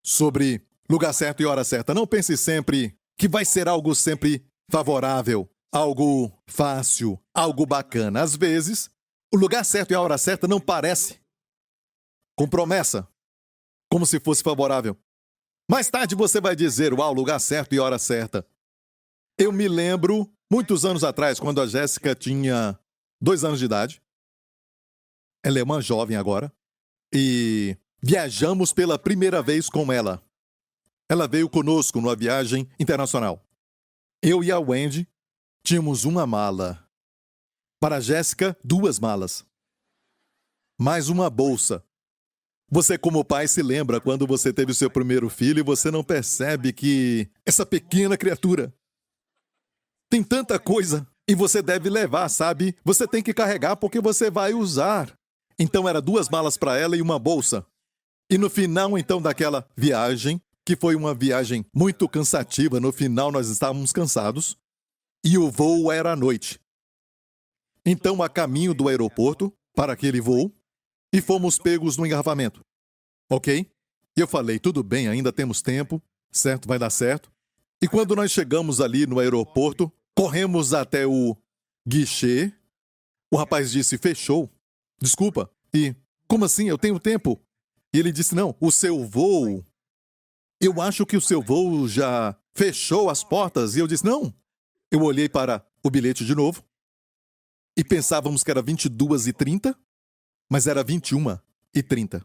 Sobre lugar certo e hora certa. Não pense sempre que vai ser algo sempre favorável, algo fácil, algo bacana. Às vezes, o lugar certo e a hora certa não parece com promessa, como se fosse favorável. Mais tarde você vai dizer, uau, lugar certo e hora certa. Eu me lembro, muitos anos atrás, quando a Jéssica tinha 2 anos de idade. Ela é uma jovem agora. E viajamos pela primeira vez com ela. Ela veio conosco numa viagem internacional. Eu e a Wendy tínhamos uma mala. Para a Jéssica, 2 malas. Mais uma bolsa. Você, como pai, se lembra quando você teve o seu primeiro filho e você não percebe que essa pequena criatura tem tanta coisa e você deve levar, sabe? Você tem que carregar porque você vai usar. Então, era 2 malas para ela e uma bolsa. E no final, então, daquela viagem, que foi uma viagem muito cansativa, no final nós estávamos cansados, e o voo era à noite. Então, a caminho do aeroporto, para aquele voo, e fomos pegos no engarrafamento. Ok? E eu falei, tudo bem, ainda temos tempo, certo, vai dar certo. E quando nós chegamos ali no aeroporto, corremos até o guichê, o rapaz disse, fechou. Desculpa. E, como assim? Eu tenho tempo. E ele disse, não, o seu voo... Eu acho que o seu voo já fechou as portas. E eu disse, não. Eu olhei para o bilhete de novo. E pensávamos que era 22h30, mas era 21h30.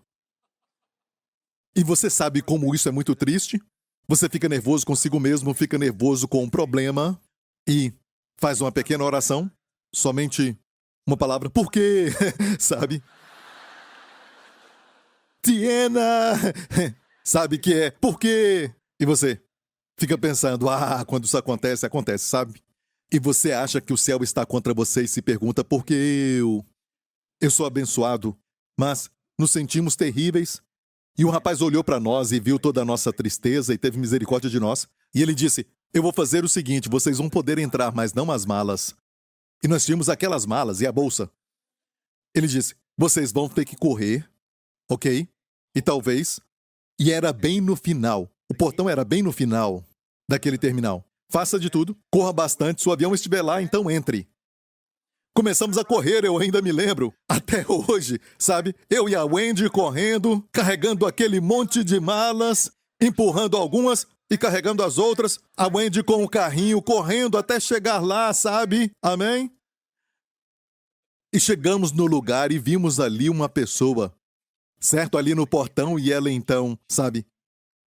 E você sabe como isso é muito triste? Você fica nervoso consigo mesmo, fica nervoso com um problema e faz uma pequena oração, somente uma palavra, por quê? Sabe? Tiena! Sabe que é, por quê? E você fica pensando, quando isso acontece, acontece, sabe? E você acha que o céu está contra você e se pergunta, por que eu? Eu sou abençoado, mas nos sentimos terríveis. E o rapaz olhou para nós e viu toda a nossa tristeza e teve misericórdia de nós. E ele disse, eu vou fazer o seguinte, vocês vão poder entrar, mas não as malas. E nós tínhamos aquelas malas e a bolsa. Ele disse, vocês vão ter que correr, ok? E talvez... E era bem no final. O portão era bem no final daquele terminal. Faça de tudo, corra bastante, se o avião estiver lá, então entre. Começamos a correr, eu ainda me lembro, até hoje, sabe? Eu e a Wendy correndo, carregando aquele monte de malas, empurrando algumas e carregando as outras. A Wendy com o carrinho, correndo até chegar lá, sabe? Amém? E chegamos no lugar e vimos ali uma pessoa, certo? Ali no portão, e ela então, sabe?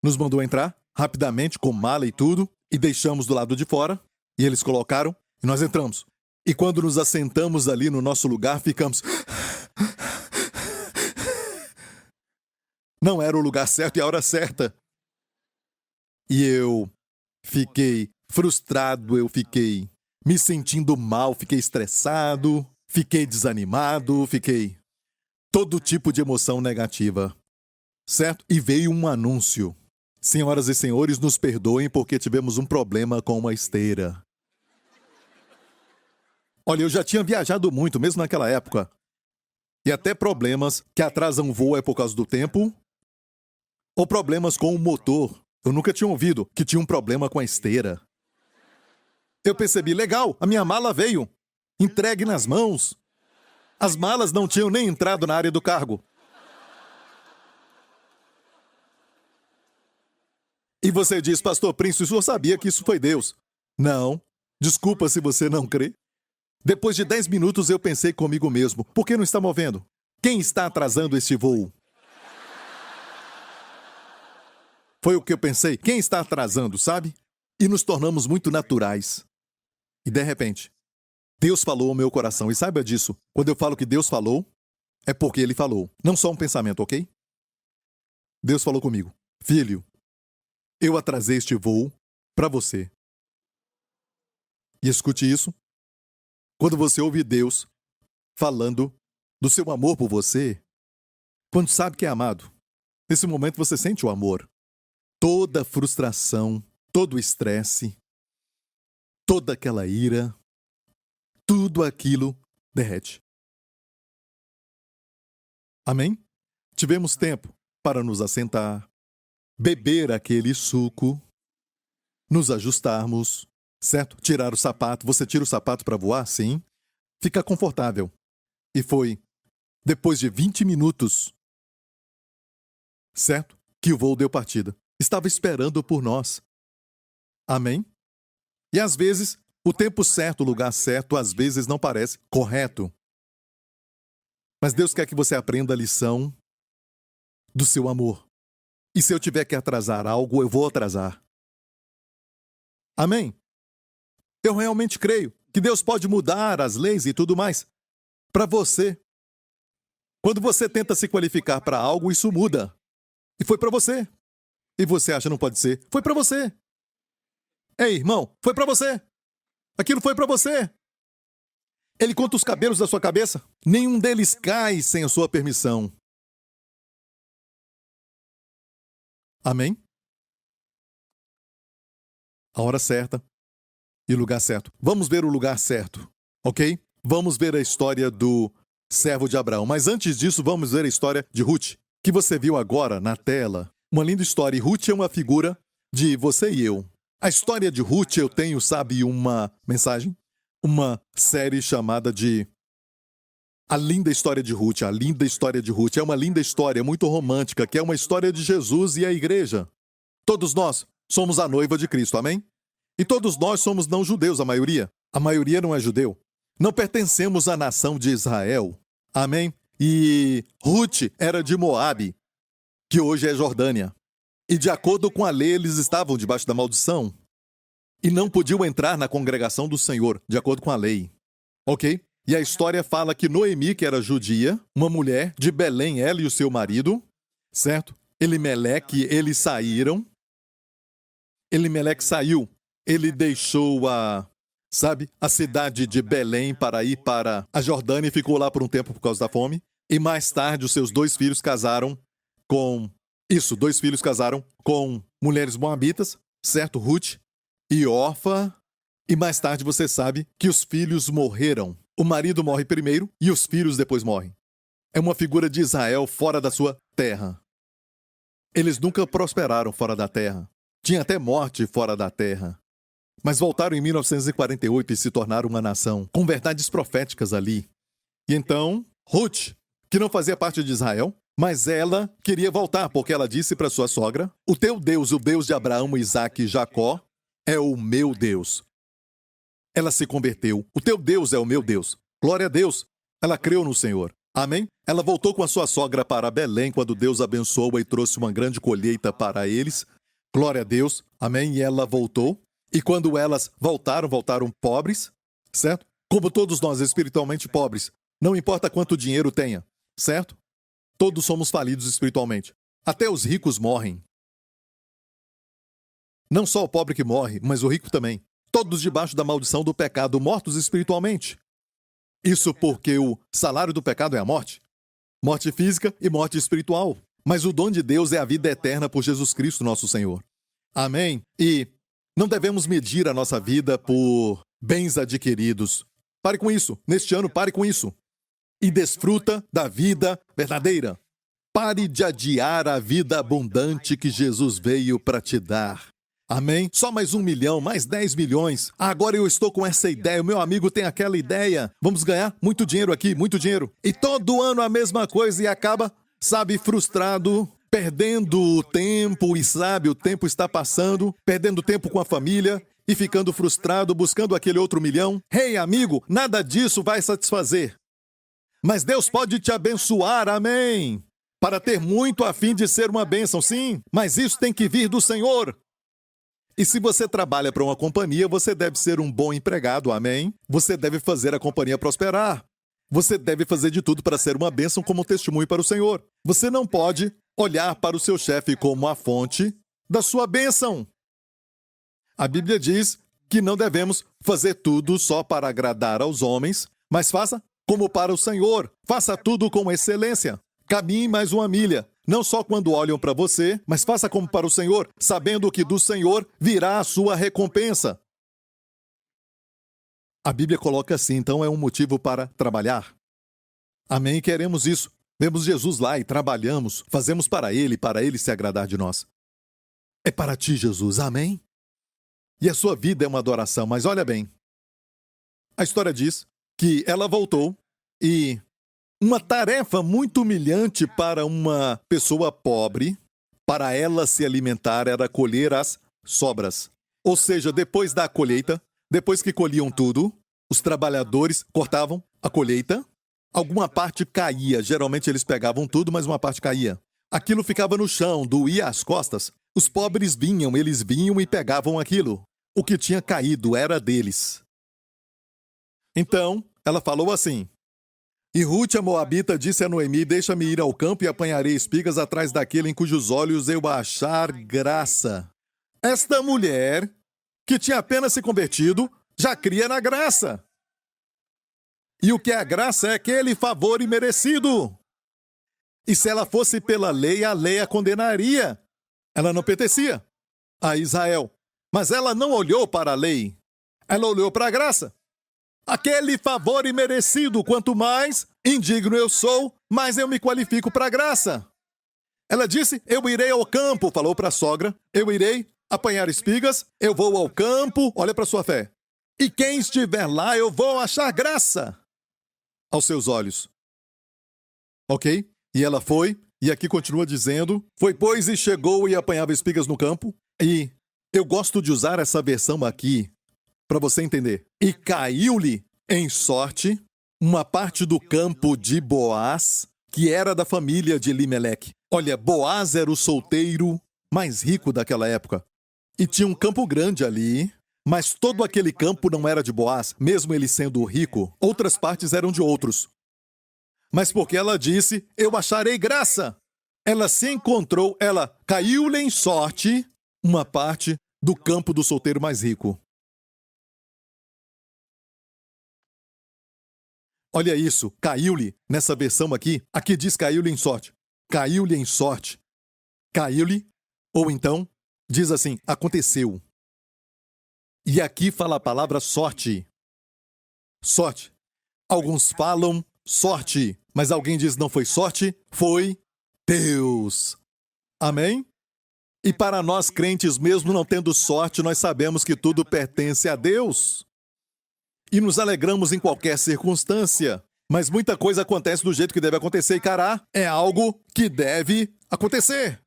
Nos mandou entrar, rapidamente, com mala e tudo, e deixamos do lado de fora, e eles colocaram, e nós entramos. E quando nos assentamos ali no nosso lugar, ficamos... Não era o lugar certo e a hora certa. E eu fiquei frustrado, eu fiquei me sentindo mal, fiquei estressado, fiquei desanimado, fiquei... todo tipo de emoção negativa. Certo? E veio um anúncio. Senhoras e senhores, nos perdoem porque tivemos um problema com uma esteira. Olha, eu já tinha viajado muito, mesmo naquela época. E até problemas que atrasam o voo é por causa do tempo. Ou problemas com o motor. Eu nunca tinha ouvido que tinha um problema com a esteira. Eu percebi, legal, a minha mala veio. Entregue nas mãos. As malas não tinham nem entrado na área do cargo. E você diz, Pastor Prince, o senhor sabia que isso foi Deus? Não. Desculpa se você não crê. Depois de 10 minutos eu pensei comigo mesmo, por que não está movendo? Quem está atrasando este voo? Foi o que eu pensei. Quem está atrasando, sabe? E nos tornamos muito naturais. E de repente, Deus falou ao meu coração. E saiba disso, quando eu falo que Deus falou, é porque Ele falou. Não só um pensamento, ok? Deus falou comigo. Filho, eu atrasei este voo para você. E escute isso. Quando você ouve Deus falando do seu amor por você, quando sabe que é amado, nesse momento você sente o amor. Toda frustração, todo o estresse, toda aquela ira, tudo aquilo derrete. Amém? Tivemos tempo para nos assentar, beber aquele suco, nos ajustarmos, certo? Tirar o sapato. Você tira o sapato para voar? Sim. Fica confortável. E foi depois de 20 minutos, certo? Que o voo deu partida. Estava esperando por nós. Amém? E às vezes, o tempo certo, o lugar certo, às vezes não parece correto. Mas Deus quer que você aprenda a lição do seu amor. E se eu tiver que atrasar algo, eu vou atrasar. Amém? Eu realmente creio que Deus pode mudar as leis e tudo mais para você. Quando você tenta se qualificar para algo, isso muda. E foi para você. E você acha não pode ser? Foi para você. Ei, irmão, foi para você. Aquilo foi para você. Ele conta os cabelos da sua cabeça. Nenhum deles cai sem a sua permissão. Amém? A hora certa e o lugar certo. Vamos ver o lugar certo, ok? Vamos ver a história do servo de Abraão. Mas antes disso, vamos ver a história de Ruth, que você viu agora na tela. Uma linda história. E Ruth é uma figura de você e eu. A história de Ruth, eu tenho, sabe, uma mensagem? Uma série chamada de A Linda História de Ruth. A Linda História de Ruth. É uma linda história, muito romântica, que é uma história de Jesus e a igreja. Todos nós somos a noiva de Cristo, amém? E todos nós somos não-judeus, a maioria. A maioria não é judeu. Não pertencemos à nação de Israel, amém? E Ruth era de Moabe, que hoje é Jordânia. E de acordo com a lei, eles estavam debaixo da maldição. E não podiam entrar na congregação do Senhor, de acordo com a lei. Ok? E a história fala que Noemi, que era judia, uma mulher de Belém, ela e o seu marido, certo? Elimeleque, eles saíram. Elimeleque saiu. Ele deixou a cidade de Belém para ir para a Jordânia e ficou lá por um tempo por causa da fome. E mais tarde, os seus dois filhos casaram com... dois filhos casaram com mulheres moabitas, certo? Ruth e Orfa. E mais tarde você sabe que os filhos morreram. O marido morre primeiro e os filhos depois morrem. É uma figura de Israel fora da sua terra. Eles nunca prosperaram fora da terra. Tinha até morte fora da terra. Mas voltaram em 1948 e se tornaram uma nação, com verdades proféticas ali. E então, Ruth, que não fazia parte de Israel, mas ela queria voltar, porque ela disse para sua sogra: o teu Deus, o Deus de Abraão, Isaque e Jacó, é o meu Deus. Ela se converteu. O teu Deus é o meu Deus. Glória a Deus. Ela creu no Senhor. Amém? Ela voltou com a sua sogra para Belém quando Deus abençoou e trouxe uma grande colheita para eles. Glória a Deus. Amém? E ela voltou. E quando elas voltaram pobres, certo? Como todos nós, espiritualmente pobres. Não importa quanto dinheiro tenha, certo? Todos somos falidos espiritualmente. Até os ricos morrem. Não só o pobre que morre, mas o rico também. Todos debaixo da maldição do pecado, mortos espiritualmente. Isso porque o salário do pecado é a morte. Morte física e morte espiritual. Mas o dom de Deus é a vida eterna por Jesus Cristo, nosso Senhor. Amém? E não devemos medir a nossa vida por bens adquiridos. Pare com isso. Neste ano, pare com isso. E desfruta da vida verdadeira. Pare de adiar a vida abundante que Jesus veio para te dar. Amém? Só mais 1 milhão, mais 10 milhões. Agora eu estou com essa ideia, o meu amigo tem aquela ideia. Vamos ganhar muito dinheiro aqui, muito dinheiro. E todo ano a mesma coisa e acaba, frustrado, perdendo o tempo e o tempo está passando, perdendo tempo com a família e ficando frustrado, buscando aquele outro milhão. Ei, amigo, nada disso vai satisfazer. Mas Deus pode te abençoar, amém? Para ter muito a fim de ser uma bênção, sim, mas isso tem que vir do Senhor. E se você trabalha para uma companhia, você deve ser um bom empregado, amém? Você deve fazer a companhia prosperar. Você deve fazer de tudo para ser uma bênção como testemunho para o Senhor. Você não pode olhar para o seu chefe como a fonte da sua bênção. A Bíblia diz que não devemos fazer tudo só para agradar aos homens, mas faça como para o Senhor. Faça tudo com excelência. Caminhe mais uma milha, não só quando olham para você, mas faça como para o Senhor, sabendo que do Senhor virá a sua recompensa. A Bíblia coloca assim, então é um motivo para trabalhar. Amém? Queremos isso. Vemos Jesus lá e trabalhamos, fazemos para Ele se agradar de nós. É para ti, Jesus. Amém? E a sua vida é uma adoração, mas olha bem. A história diz que ela voltou e uma tarefa muito humilhante para uma pessoa pobre, para ela se alimentar, era colher as sobras. Ou seja, depois da colheita, depois que colhiam tudo, os trabalhadores cortavam a colheita, alguma parte caía, geralmente eles pegavam tudo, mas uma parte caía. Aquilo ficava no chão, doía as costas. Os pobres vinham, eles vinham e pegavam aquilo. O que tinha caído era deles. Então, ela falou assim: E Ruth, a moabita, disse a Noemi: Deixa-me ir ao campo e apanharei espigas atrás daquele em cujos olhos eu achar graça. Esta mulher, que tinha apenas se convertido, já cria na graça. E o que é a graça é aquele favor imerecido. E se ela fosse pela lei, a lei a condenaria. Ela não pertencia a Israel. Mas ela não olhou para a lei. Ela olhou para a graça. Aquele favor imerecido, quanto mais indigno eu sou, mais eu me qualifico para a graça. Ela disse: Eu irei ao campo, falou para a sogra. Eu irei apanhar espigas, eu vou ao campo, olha para sua fé. E quem estiver lá, eu vou achar graça aos seus olhos. Ok? E ela foi, e aqui continua dizendo: Foi, pois, e chegou e apanhava espigas no campo. E eu gosto de usar essa versão aqui, para você entender. E caiu-lhe em sorte uma parte do campo de Boaz, que era da família de Elimeleque. Olha, Boaz era o solteiro mais rico daquela época. E tinha um campo grande ali, mas todo aquele campo não era de Boaz, mesmo ele sendo rico. Outras partes eram de outros. Mas porque ela disse: Eu acharei graça. Ela se encontrou, ela caiu-lhe em sorte uma parte do campo do solteiro mais rico. Olha isso, caiu-lhe, nessa versão aqui diz caiu-lhe em sorte. Caiu-lhe em sorte. Caiu-lhe, ou então, diz assim, aconteceu. E aqui fala a palavra sorte. Sorte. Alguns falam sorte, mas alguém diz não foi sorte, foi Deus. Amém? E para nós crentes, mesmo não tendo sorte, nós sabemos que tudo pertence a Deus. E nos alegramos em qualquer circunstância. Mas muita coisa acontece do jeito que deve acontecer e, cará, é algo que deve acontecer.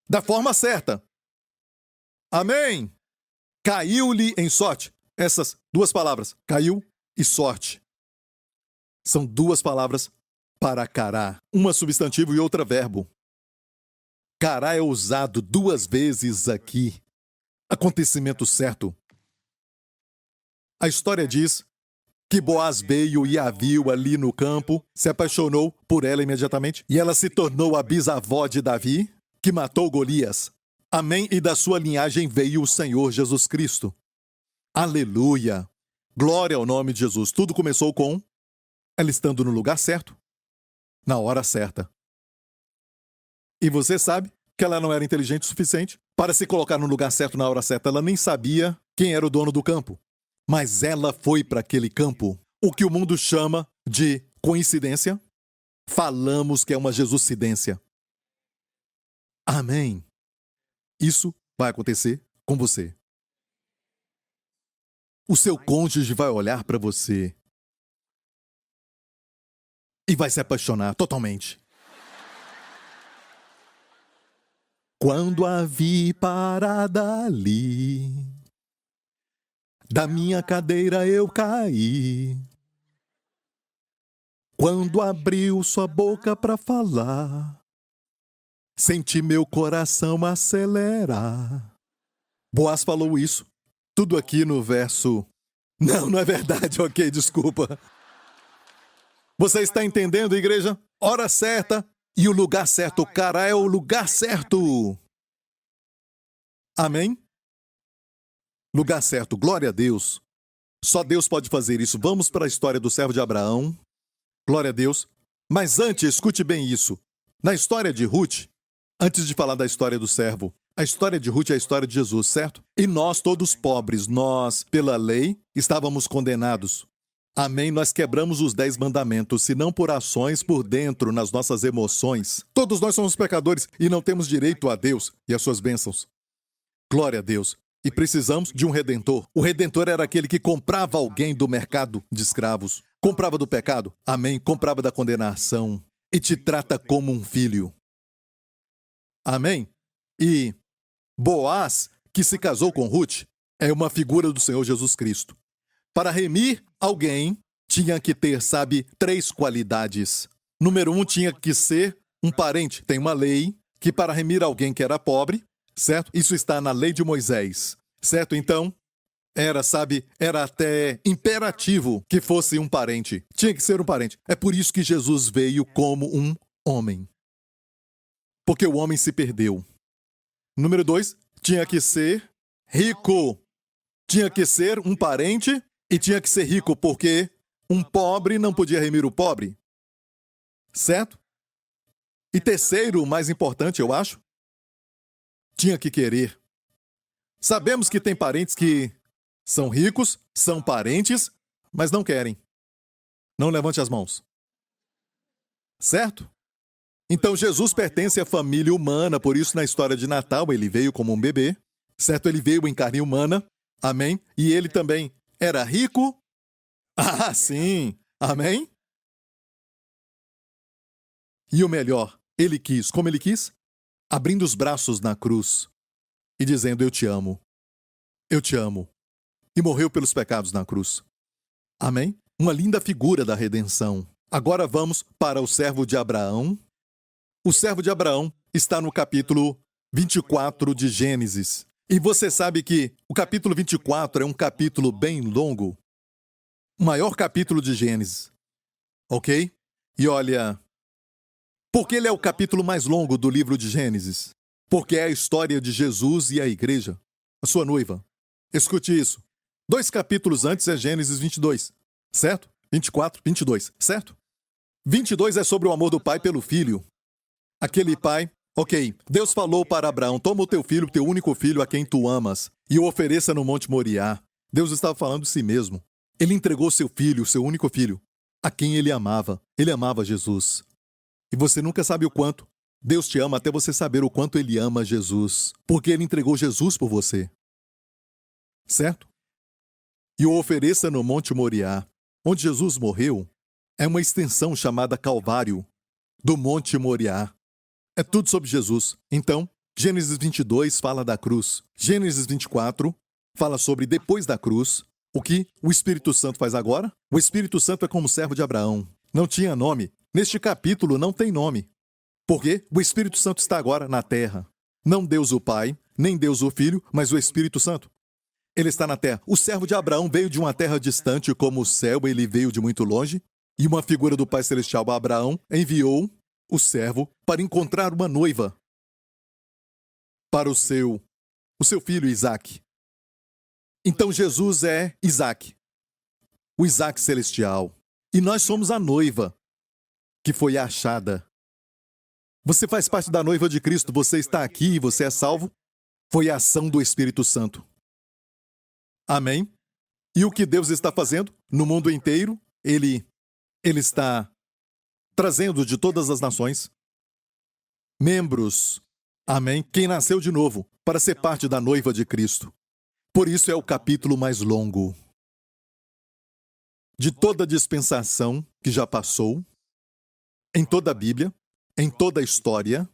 Da forma certa. Amém? Caiu-lhe em sorte. Essas duas palavras, caiu e sorte, são duas palavras para cará. Uma substantivo e outra verbo. Cará é usado duas vezes aqui. Acontecimento certo. A história diz que Boaz veio e a viu ali no campo, se apaixonou por ela imediatamente, e ela se tornou a bisavó de Davi, que matou Golias. Amém? E da sua linhagem veio o Senhor Jesus Cristo. Aleluia! Glória ao nome de Jesus. Tudo começou com ela estando no lugar certo, na hora certa. E você sabe que ela não era inteligente o suficiente para se colocar no lugar certo na hora certa. Ela nem sabia quem era o dono do campo. Mas ela foi para aquele campo. O que o mundo chama de coincidência, falamos que é uma Jesuscidência. Amém. Isso vai acontecer com você. O seu cônjuge vai olhar para você e vai se apaixonar totalmente. Quando a vi parada ali, da minha cadeira eu caí. Quando abriu sua boca para falar, senti meu coração acelerar. Boaz falou isso. Tudo aqui no verso... Não é verdade, ok, desculpa. Você está entendendo, igreja? Hora certa E o lugar certo, cara, é o lugar certo. Amém? Lugar certo, glória a Deus. Só Deus pode fazer isso. Vamos para a história do servo de Abraão. Glória a Deus. Mas antes, escute bem isso. Na história de Ruth, antes de falar da história do servo, a história de Ruth é a história de Jesus, certo? E nós, todos pobres, nós, pela lei, estávamos condenados. Amém? Nós quebramos os 10 mandamentos, se não por ações por dentro, nas nossas emoções. Todos nós somos pecadores e não temos direito a Deus e as suas bênçãos. Glória a Deus. E precisamos de um redentor. O redentor era aquele que comprava alguém do mercado de escravos. Comprava do pecado, amém? Comprava da condenação. E te trata como um filho. Amém? E Boaz, que se casou com Ruth, é uma figura do Senhor Jesus Cristo. Para remir alguém, tinha que ter, sabe, 3 qualidades. Número 1, tinha que ser um parente. Tem uma lei que para remir alguém que era pobre, certo? Isso está na lei de Moisés, certo? Então, era até imperativo que fosse um parente. Tinha que ser um parente. É por isso que Jesus veio como um homem. Porque o homem se perdeu. Número 2, tinha que ser rico. Tinha que ser um parente e tinha que ser rico, porque um pobre não podia remir o pobre. Certo? E terceiro, mais importante, eu acho, tinha que querer. Sabemos que tem parentes que são ricos, são parentes, mas não querem. Não levante as mãos. Certo? Então Jesus pertence à família humana, por isso na história de Natal ele veio como um bebê, certo? Ele veio em carne humana, amém? E ele também era rico. Ah, sim, amém? E o melhor, ele quis, como ele quis? Abrindo os braços na cruz e dizendo: eu te amo, e morreu pelos pecados na cruz. Amém? Uma linda figura da redenção. Agora vamos para o servo de Abraão. O servo de Abraão está no capítulo 24 de Gênesis. E você sabe que o capítulo 24 é um capítulo bem longo. O maior capítulo de Gênesis. Ok? E olha, por que ele é o capítulo mais longo do livro de Gênesis? Porque é a história de Jesus e a igreja, a sua noiva. Escute isso. 2 capítulos antes é Gênesis 22, certo? 24, 22, certo? 22 é sobre o amor do pai pelo filho. Aquele pai, ok, Deus falou para Abraão: toma o teu filho, teu único filho, a quem tu amas, e o ofereça no Monte Moriá. Deus estava falando de si mesmo. Ele entregou seu filho, seu único filho, a quem ele amava. Ele amava Jesus. E você nunca sabe o quanto Deus te ama até você saber o quanto ele ama Jesus. Porque ele entregou Jesus por você. Certo? E o ofereça no Monte Moriá. Onde Jesus morreu, é uma extensão chamada Calvário, do Monte Moriá. É tudo sobre Jesus. Então, Gênesis 22 fala da cruz. Gênesis 24 fala sobre depois da cruz. O que o Espírito Santo faz agora? O Espírito Santo é como servo de Abraão. Não tinha nome. Neste capítulo não tem nome. Porque o Espírito Santo está agora na terra. Não Deus o Pai, nem Deus o Filho, mas o Espírito Santo. Ele está na terra. O servo de Abraão veio de uma terra distante como o céu, ele veio de muito longe. E uma figura do Pai Celestial, Abraão, enviou o servo para encontrar uma noiva para o seu filho Isaque. Então Jesus é Isaque, o Isaque celestial. E nós somos a noiva que foi achada. Você faz parte da noiva de Cristo, você está aqui e você é salvo. Foi a ação do Espírito Santo. Amém? E o que Deus está fazendo no mundo inteiro? Ele está trazendo de todas as nações membros, amém? Quem nasceu de novo para ser parte da noiva de Cristo. Por isso é o capítulo mais longo. De toda a dispensação que já passou, em toda a Bíblia, em toda a história,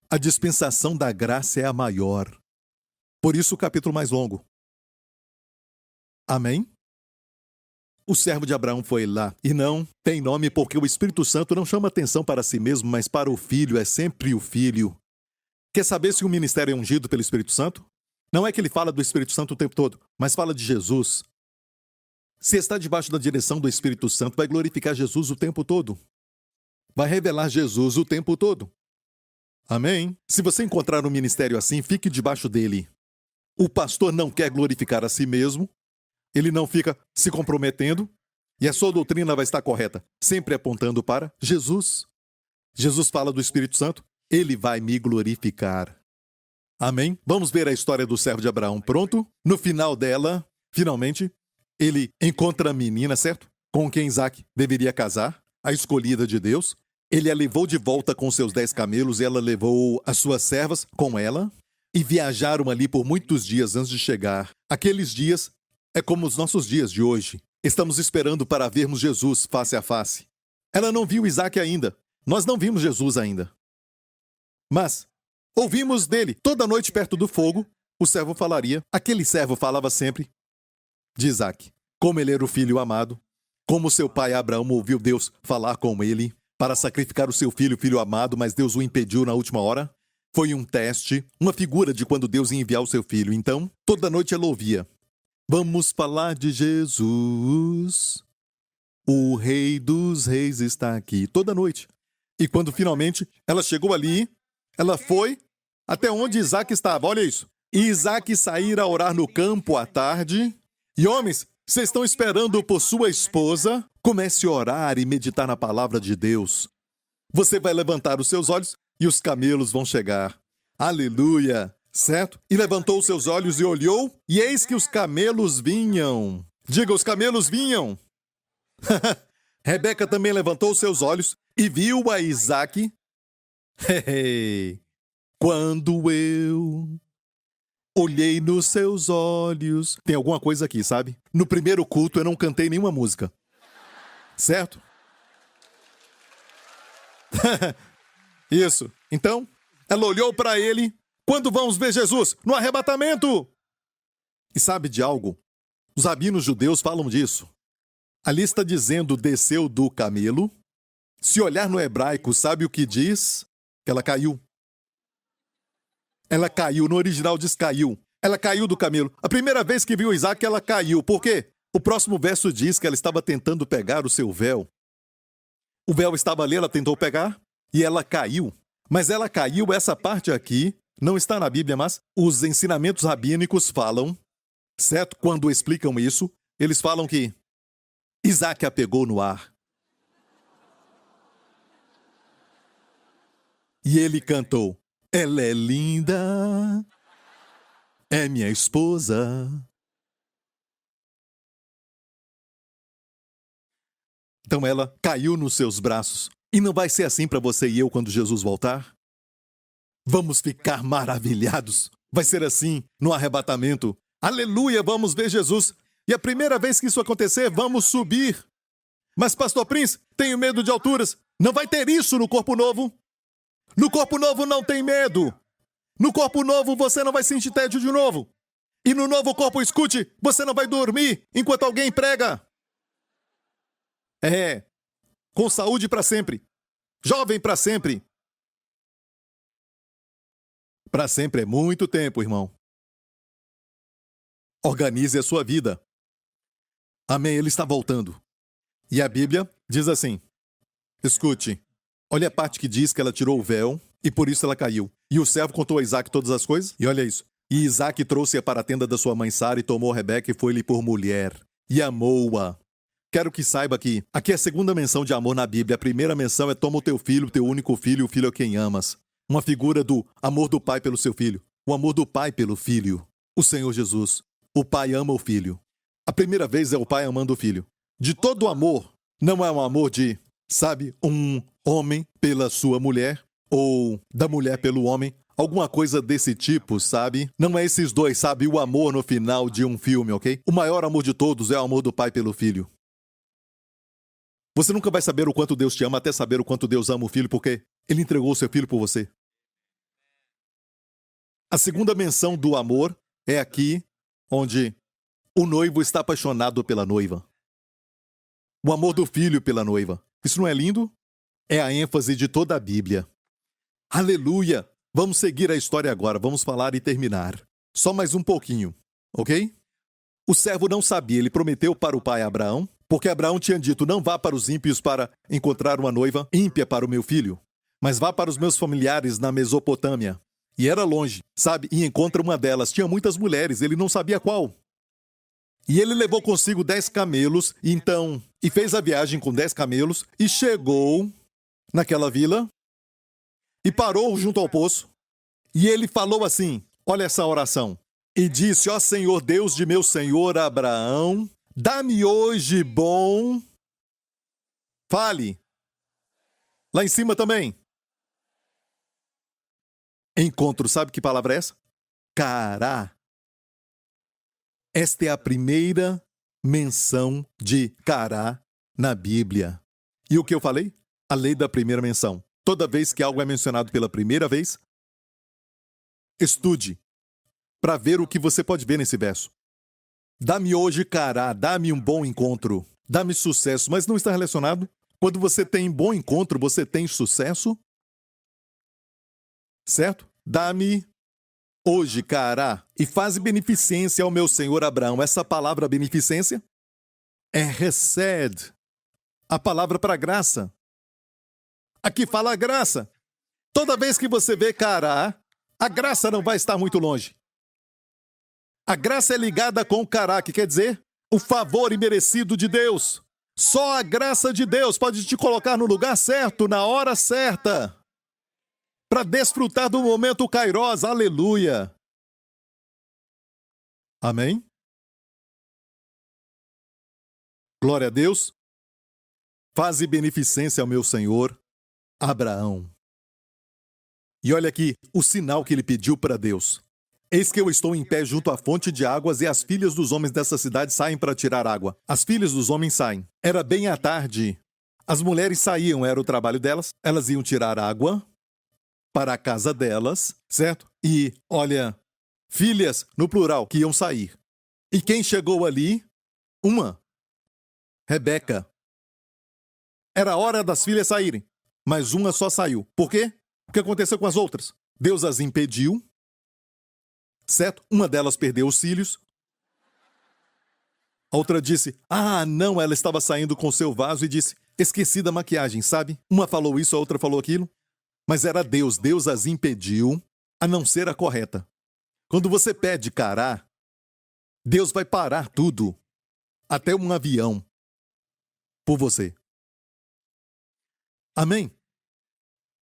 a dispensação da graça é a maior. Por isso o capítulo mais longo. Amém? O servo de Abraão foi lá, e não tem nome porque o Espírito Santo não chama atenção para si mesmo, mas para o Filho, é sempre o Filho. Quer saber se o ministério é ungido pelo Espírito Santo? Não é que ele fala do Espírito Santo o tempo todo, mas fala de Jesus. Se está debaixo da direção do Espírito Santo, vai glorificar Jesus o tempo todo. Vai revelar Jesus o tempo todo. Amém? Se você encontrar um ministério assim, fique debaixo dele. O pastor não quer glorificar a si mesmo, ele não fica se comprometendo, e a sua doutrina vai estar correta, sempre apontando para Jesus. Jesus fala do Espírito Santo, ele vai me glorificar. Amém? Vamos ver a história do servo de Abraão. Pronto? No final dela, finalmente, ele encontra a menina, certo? Com quem Isaac deveria casar, a escolhida de Deus. Ele a levou de volta com seus 10 camelos e ela levou as suas servas com ela e viajaram ali por muitos dias antes de chegar. Aqueles dias é como os nossos dias de hoje. Estamos esperando para vermos Jesus face a face. Ela não viu Isaac ainda. Nós não vimos Jesus ainda. Mas ouvimos dele toda noite perto do fogo. O servo falaria. Aquele servo falava sempre de Isaac. Como ele era o filho amado. Como seu pai Abraão ouviu Deus falar com ele para sacrificar o seu filho, filho amado, mas Deus o impediu na última hora. Foi um teste, uma figura de quando Deus ia enviar o seu filho. Então, toda noite ela ouvia. Vamos falar de Jesus. O Rei dos Reis está aqui. Toda noite. E quando finalmente ela chegou ali, ela foi até onde Isaac estava. Olha isso. E Isaac saíra a orar no campo à tarde. E homens, vocês estão esperando por sua esposa? Comece a orar e meditar na palavra de Deus. Você vai levantar os seus olhos e os camelos vão chegar. Aleluia! Certo? E levantou os seus olhos e olhou, e eis que os camelos vinham. Diga, os camelos vinham. Rebeca também levantou os seus olhos e viu a Isaac. Quando eu olhei nos seus olhos. Tem alguma coisa aqui, sabe? No primeiro culto eu não cantei nenhuma música. Certo? Isso. Então, ela olhou para ele. Quando vamos ver Jesus? No arrebatamento! E sabe de algo? Os rabinos judeus falam disso. Ali está dizendo desceu do camelo. Se olhar no hebraico, sabe o que diz? Que ela caiu. Ela caiu, no original diz caiu. Ela caiu do camelo. A primeira vez que viu Isaac, ela caiu. Por quê? O próximo verso diz que ela estava tentando pegar o seu véu. O véu estava ali, ela tentou pegar e ela caiu. Mas ela caiu, essa parte aqui, não está na Bíblia, mas os ensinamentos rabínicos falam, certo? Quando explicam isso, eles falam que Isaac a pegou no ar. E ele cantou, ela é linda, é minha esposa. Então ela caiu nos seus braços. E não vai ser assim para você e eu quando Jesus voltar? Vamos ficar maravilhados. Vai ser assim no arrebatamento. Aleluia, vamos ver Jesus. E a primeira vez que isso acontecer, vamos subir. Mas, Pastor Prince, tenho medo de alturas. Não vai ter isso no corpo novo. No corpo novo não tem medo. No corpo novo você não vai sentir tédio de novo. E no novo corpo, escute, você não vai dormir enquanto alguém prega. Com saúde para sempre. Jovem para sempre. Para sempre é muito tempo, irmão. Organize a sua vida. Amém, ele está voltando. E a Bíblia diz assim, escute, olha a parte que diz que ela tirou o véu e por isso ela caiu. E o servo contou a Isaac todas as coisas, e olha isso. E Isaac trouxe-a para a tenda da sua mãe Sara e tomou Rebeca e foi-lhe por mulher. E amou-a. Quero que saiba que aqui é a segunda menção de amor na Bíblia. A primeira menção é toma o teu filho, teu único filho, o filho a quem amas. Uma figura do amor do pai pelo seu filho. O amor do pai pelo filho. O Senhor Jesus. O pai ama o filho. A primeira vez é o pai amando o filho. De todo amor, não é um amor de, sabe, um homem pela sua mulher ou da mulher pelo homem. Alguma coisa desse tipo, sabe? Não é esses dois, sabe? O amor no final de um filme, ok? O maior amor de todos é o amor do pai pelo filho. Você nunca vai saber o quanto Deus te ama até saber o quanto Deus ama o filho, porque ele entregou o seu filho por você. A segunda menção do amor é aqui, onde o noivo está apaixonado pela noiva. O amor do filho pela noiva. Isso não é lindo? É a ênfase de toda a Bíblia. Aleluia! Vamos seguir a história agora, vamos falar e terminar. Só mais um pouquinho, ok? O servo não sabia, ele prometeu para o pai Abraão, porque Abraão tinha dito, não vá para os ímpios para encontrar uma noiva ímpia para o meu filho. mas vá para os meus familiares na Mesopotâmia. E era longe, sabe? E encontra uma delas. Tinha muitas mulheres, ele não sabia qual. E ele levou consigo 10 camelos, e fez a viagem com 10 camelos, e chegou naquela vila, e parou junto ao poço, e ele falou assim, olha essa oração, e disse, ó Senhor Deus de meu senhor Abraão, dá-me hoje bom... Fale. Lá em cima também. Encontro, sabe que palavra é essa? Cará. Esta é a primeira menção de Cará na Bíblia. E o que eu falei? A lei da primeira menção. Toda vez que algo é mencionado pela primeira vez, estude para ver o que você pode ver nesse verso. Dá-me hoje Cará, dá-me um bom encontro, dá-me sucesso, mas não está relacionado? Quando você tem bom encontro, você tem sucesso? Certo? Dá-me hoje, Cará, e faz beneficência ao meu senhor Abraão. Essa palavra beneficência é recede, a palavra para graça. Aqui fala graça. Toda vez que você vê Cará, a graça não vai estar muito longe. A graça é ligada com o Cará, que quer dizer o favor imerecido de Deus. Só a graça de Deus pode te colocar no lugar certo, na hora certa, para desfrutar do momento kairos. Aleluia. Amém? Glória a Deus. Faze beneficência ao meu senhor Abraão. E olha aqui o sinal que ele pediu para Deus. Eis que eu estou em pé junto à fonte de águas e as filhas dos homens dessa cidade saem para tirar água. As filhas dos homens saem. Era bem à tarde. As mulheres saíam, era o trabalho delas. Elas iam tirar água para a casa delas, certo? E, olha, filhas, no plural, que iam sair. E quem chegou ali? Uma. Rebeca. Era a hora das filhas saírem, mas uma só saiu. Por quê? O que aconteceu com as outras? Deus as impediu, certo? Uma delas perdeu os cílios. A outra disse, não, ela estava saindo com seu vaso e disse, esqueci da maquiagem, sabe? Uma falou isso, a outra falou aquilo. Mas era Deus, Deus as impediu a não ser a correta. Quando você pede Cará, Deus vai parar tudo, até um avião, por você. Amém?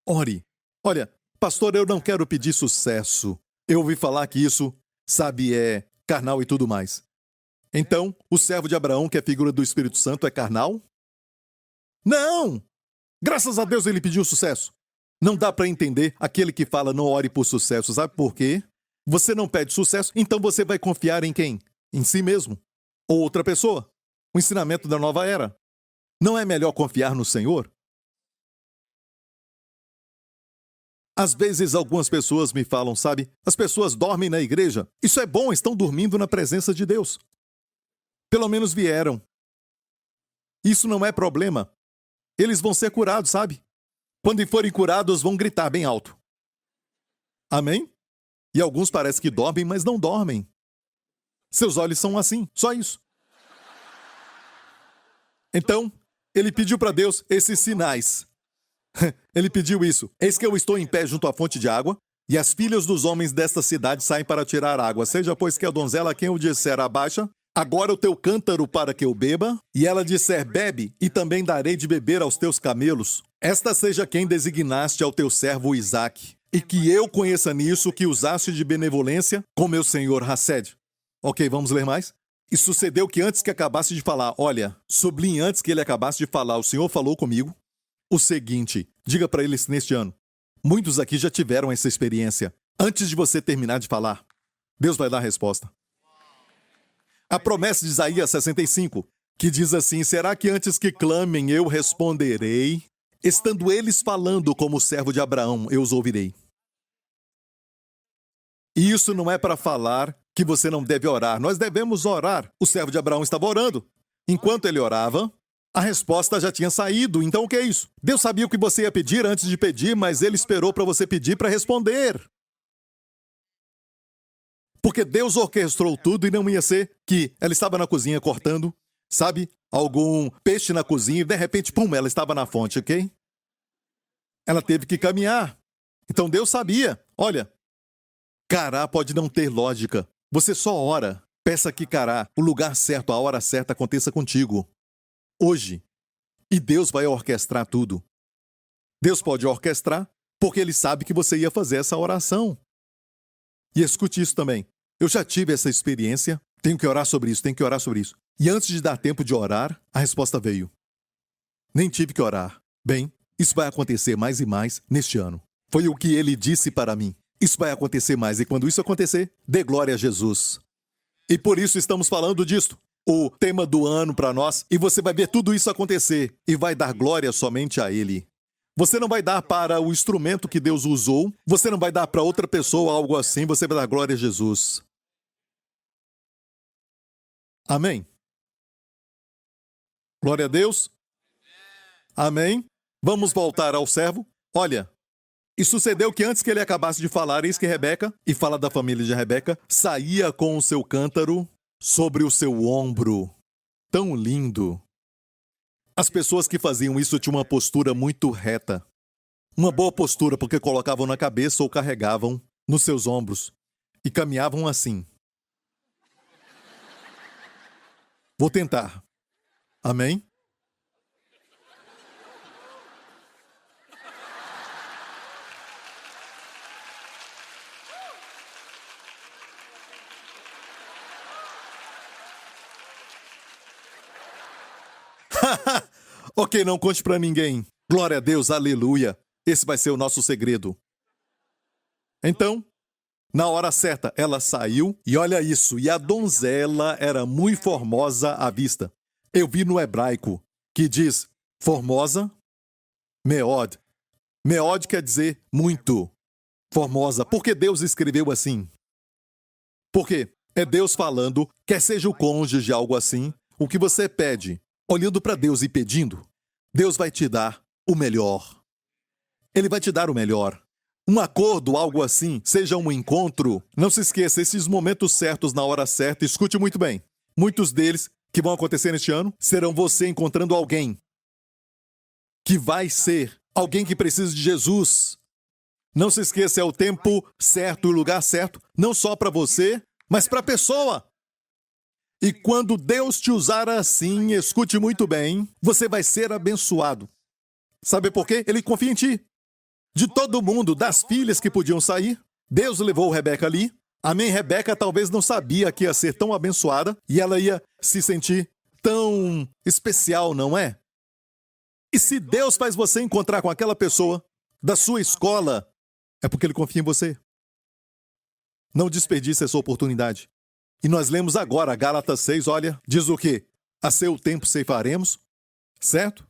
Ore. Olha, pastor, eu não quero pedir sucesso. Eu ouvi falar que isso, sabe, é carnal e tudo mais. Então, o servo de Abraão, que é figura do Espírito Santo, é carnal? Não! Graças a Deus ele pediu sucesso. Não dá para entender aquele que fala não ore por sucesso. Sabe por quê? Você não pede sucesso, então você vai confiar em quem? Em si mesmo. Ou outra pessoa. O ensinamento da nova era. Não é melhor confiar no Senhor? Às vezes algumas pessoas me falam, sabe? As pessoas dormem na igreja. Isso é bom, estão dormindo na presença de Deus. Pelo menos vieram. Isso não é problema. Eles vão ser curados, sabe? Quando forem curados, vão gritar bem alto. Amém? E alguns parecem que dormem, mas não dormem. Seus olhos são assim, só isso. Então, ele pediu para Deus esses sinais. Ele pediu isso. Eis que eu estou em pé junto à fonte de água, e as filhas dos homens desta cidade saem para tirar água. Seja, pois, que a donzela a quem eu disser abaixa, agora o teu cântaro para que eu beba, e ela disser bebe, e também darei de beber aos teus camelos. Esta seja quem designaste ao teu servo Isaque, e que eu conheça nisso que usaste de benevolência com meu senhor Hased. Ok, vamos ler mais? E sucedeu que antes que acabasse de falar, olha, sublinhe antes que ele acabasse de falar, o Senhor falou comigo o seguinte, diga para eles neste ano. Muitos aqui já tiveram essa experiência. Antes de você terminar de falar, Deus vai dar a resposta. A promessa de Isaías 65, que diz assim, será que antes que clamem eu responderei? Estando eles falando como servo de Abraão, eu os ouvirei. E isso não é para falar que você não deve orar. Nós devemos orar. O servo de Abraão estava orando. Enquanto ele orava, a resposta já tinha saído. Então o que é isso? Deus sabia o que você ia pedir antes de pedir, mas ele esperou para você pedir para responder. Porque Deus orquestrou tudo e não ia ser que ela estava na cozinha cortando, sabe, algum peixe na cozinha e de repente, pum, ela estava na fonte, ok? ela teve que caminhar. Então Deus sabia. Olha, Cará pode não ter lógica. Você só ora. Peça que Cará, o lugar certo, a hora certa aconteça contigo. Hoje. E Deus vai orquestrar tudo. Deus pode orquestrar porque Ele sabe que você ia fazer essa oração. E escute isso também. Eu já tive essa experiência. Tenho que orar sobre isso, tenho que orar sobre isso. E antes de dar tempo de orar, a resposta veio. Nem tive que orar. Bem, isso vai acontecer mais e mais neste ano. Foi o que Ele disse para mim. Isso vai acontecer mais. E quando isso acontecer, dê glória a Jesus. E por isso estamos falando disto. O tema do ano para nós. E você vai ver tudo isso acontecer. E vai dar glória somente a Ele. Você não vai dar para o instrumento que Deus usou. Você não vai dar para outra pessoa algo assim. Você vai dar glória a Jesus. Amém? Glória a Deus. Amém? Vamos voltar ao servo. Olha, e sucedeu que antes que ele acabasse de falar, eis que Rebeca, e fala da família de Rebeca, saía com o seu cântaro sobre o seu ombro. Tão lindo. As pessoas que faziam isso tinham uma postura muito reta. Uma boa postura, porque colocavam na cabeça ou carregavam nos seus ombros. E caminhavam assim. Vou tentar. Amém? Ok, não conte pra ninguém. Glória a Deus, aleluia. Esse vai ser o nosso segredo. Então, na hora certa, ela saiu e olha isso. E a donzela era muito formosa à vista. Eu vi no hebraico que diz formosa, meod. Meod quer dizer muito. Formosa. Por que Deus escreveu assim? Porque é Deus falando, quer seja o cônjuge, algo assim, o que você pede, olhando para Deus e pedindo, Deus vai te dar o melhor. Ele vai te dar o melhor. Um acordo, algo assim, seja um encontro. Não se esqueça, esses momentos certos na hora certa, escute muito bem. Muitos deles que vão acontecer neste ano serão você encontrando alguém que vai ser alguém que precisa de Jesus. Não se esqueça, é o tempo certo, o lugar certo, não só para você, mas para a pessoa. E quando Deus te usar assim, escute muito bem, você vai ser abençoado. Sabe por quê? Ele confia em ti. De todo mundo, das filhas que podiam sair, Deus levou Rebeca ali. Amém? Rebeca talvez não sabia que ia ser tão abençoada e ela ia se sentir tão especial, não é? E se Deus faz você encontrar com aquela pessoa da sua escola, é porque Ele confia em você. Não desperdice essa oportunidade. E nós lemos agora, Gálatas 6, olha, diz o quê? A seu tempo ceifaremos, certo?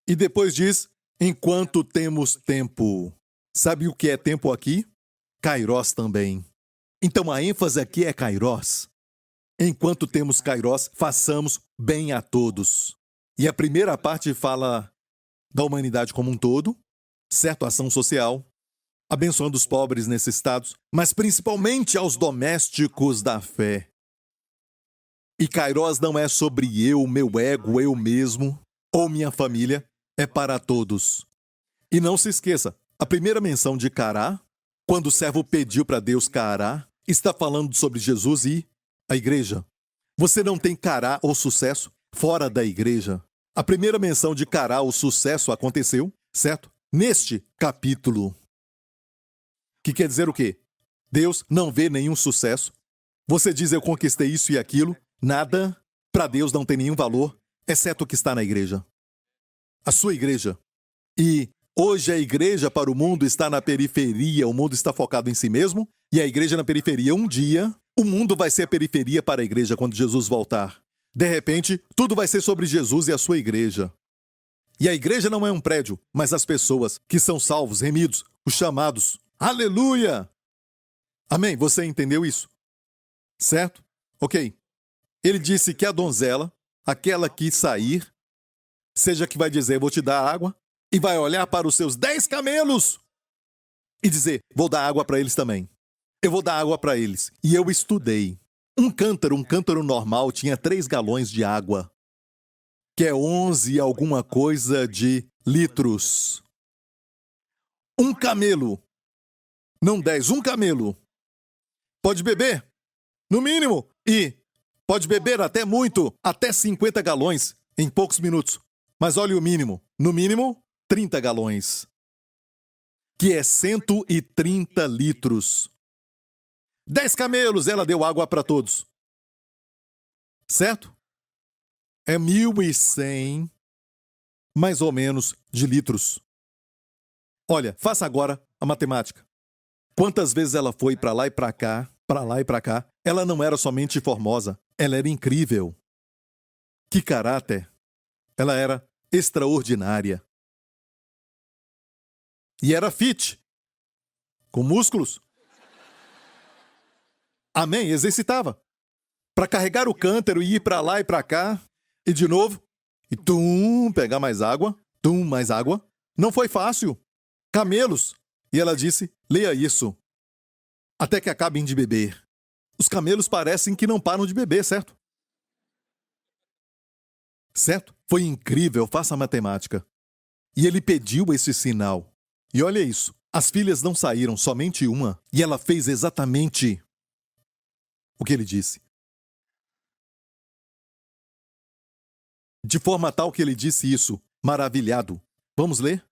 E depois diz, enquanto temos tempo. Sabe o que é tempo aqui? Kairós também. Então a ênfase aqui é Kairós. Enquanto temos Kairós, façamos bem a todos. E a primeira parte fala da humanidade como um todo, certo? Ação social, abençoando os pobres necessitados, mas principalmente aos domésticos da fé. E Kairós não é sobre eu, meu ego, eu mesmo, ou minha família, é para todos. E não se esqueça, a primeira menção de Cará, quando o servo pediu para Deus Cará, está falando sobre Jesus e a igreja. Você não tem Cará ou sucesso fora da igreja. A primeira menção de Cará, o sucesso, aconteceu, certo? Neste capítulo. Que quer dizer o quê? Deus não vê nenhum sucesso. Você diz, eu conquistei isso e aquilo. Nada, para Deus não tem nenhum valor, exceto o que está na igreja. A sua igreja. E hoje a igreja para o mundo está na periferia, o mundo está focado em si mesmo, e a igreja na periferia. Um dia, o mundo vai ser a periferia para a igreja quando Jesus voltar. De repente, tudo vai ser sobre Jesus e a sua igreja. E a igreja não é um prédio, mas as pessoas que são salvos, remidos, os chamados. Aleluia! Amém? Você entendeu isso? Certo? Ok. Ele disse que a donzela, aquela que sair, seja que vai dizer, vou te dar água, e vai olhar para os seus 10 camelos e dizer, vou dar água para eles também. Eu vou dar água para eles. E eu estudei. Um cântaro normal tinha 3 galões de água, que é 11 alguma coisa de litros. Um camelo. Não 10, um camelo. Pode beber, no mínimo, e pode beber até muito, até 50 galões em poucos minutos. Mas olha o mínimo, no mínimo, 30 galões. Que é 130 litros. 10 camelos, ela deu água para todos. Certo? É 1.100, mais ou menos, de litros. Olha, faça agora a matemática. Quantas vezes ela foi para lá e para cá, para lá e para cá? Ela não era somente formosa, ela era incrível. Que caráter! Ela era extraordinária. E era fit, com músculos. Amém? Exercitava. Para carregar o cântaro e ir para lá e para cá, e de novo, e pegar mais água, mais água. Não foi fácil. Camelos. E ela disse, leia isso. Até que acabem de beber. Os camelos parecem que não param de beber, certo? Certo? Foi incrível, faça a matemática. E ele pediu esse sinal. E olha isso, as filhas não saíram, somente uma. E ela fez exatamente o que ele disse. De forma tal que ele disse isso, maravilhado. Vamos ler?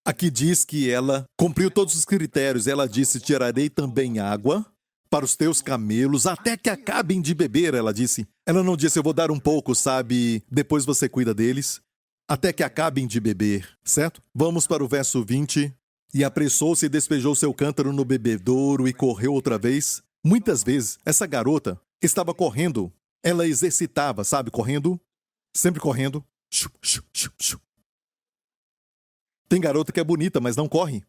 Aqui diz que ela cumpriu todos os critérios. Ela disse, tirarei também água para os teus camelos até que acabem de beber, ela disse. Ela não disse, eu vou dar um pouco, sabe? Depois você cuida deles. Até que acabem de beber, certo? Vamos para o verso 20. E apressou-se e despejou seu cântaro no bebedouro e correu outra vez. Muitas vezes, essa garota estava correndo. Ela exercitava, sabe? Correndo. Sempre correndo. Tem garota que é bonita, mas não corre.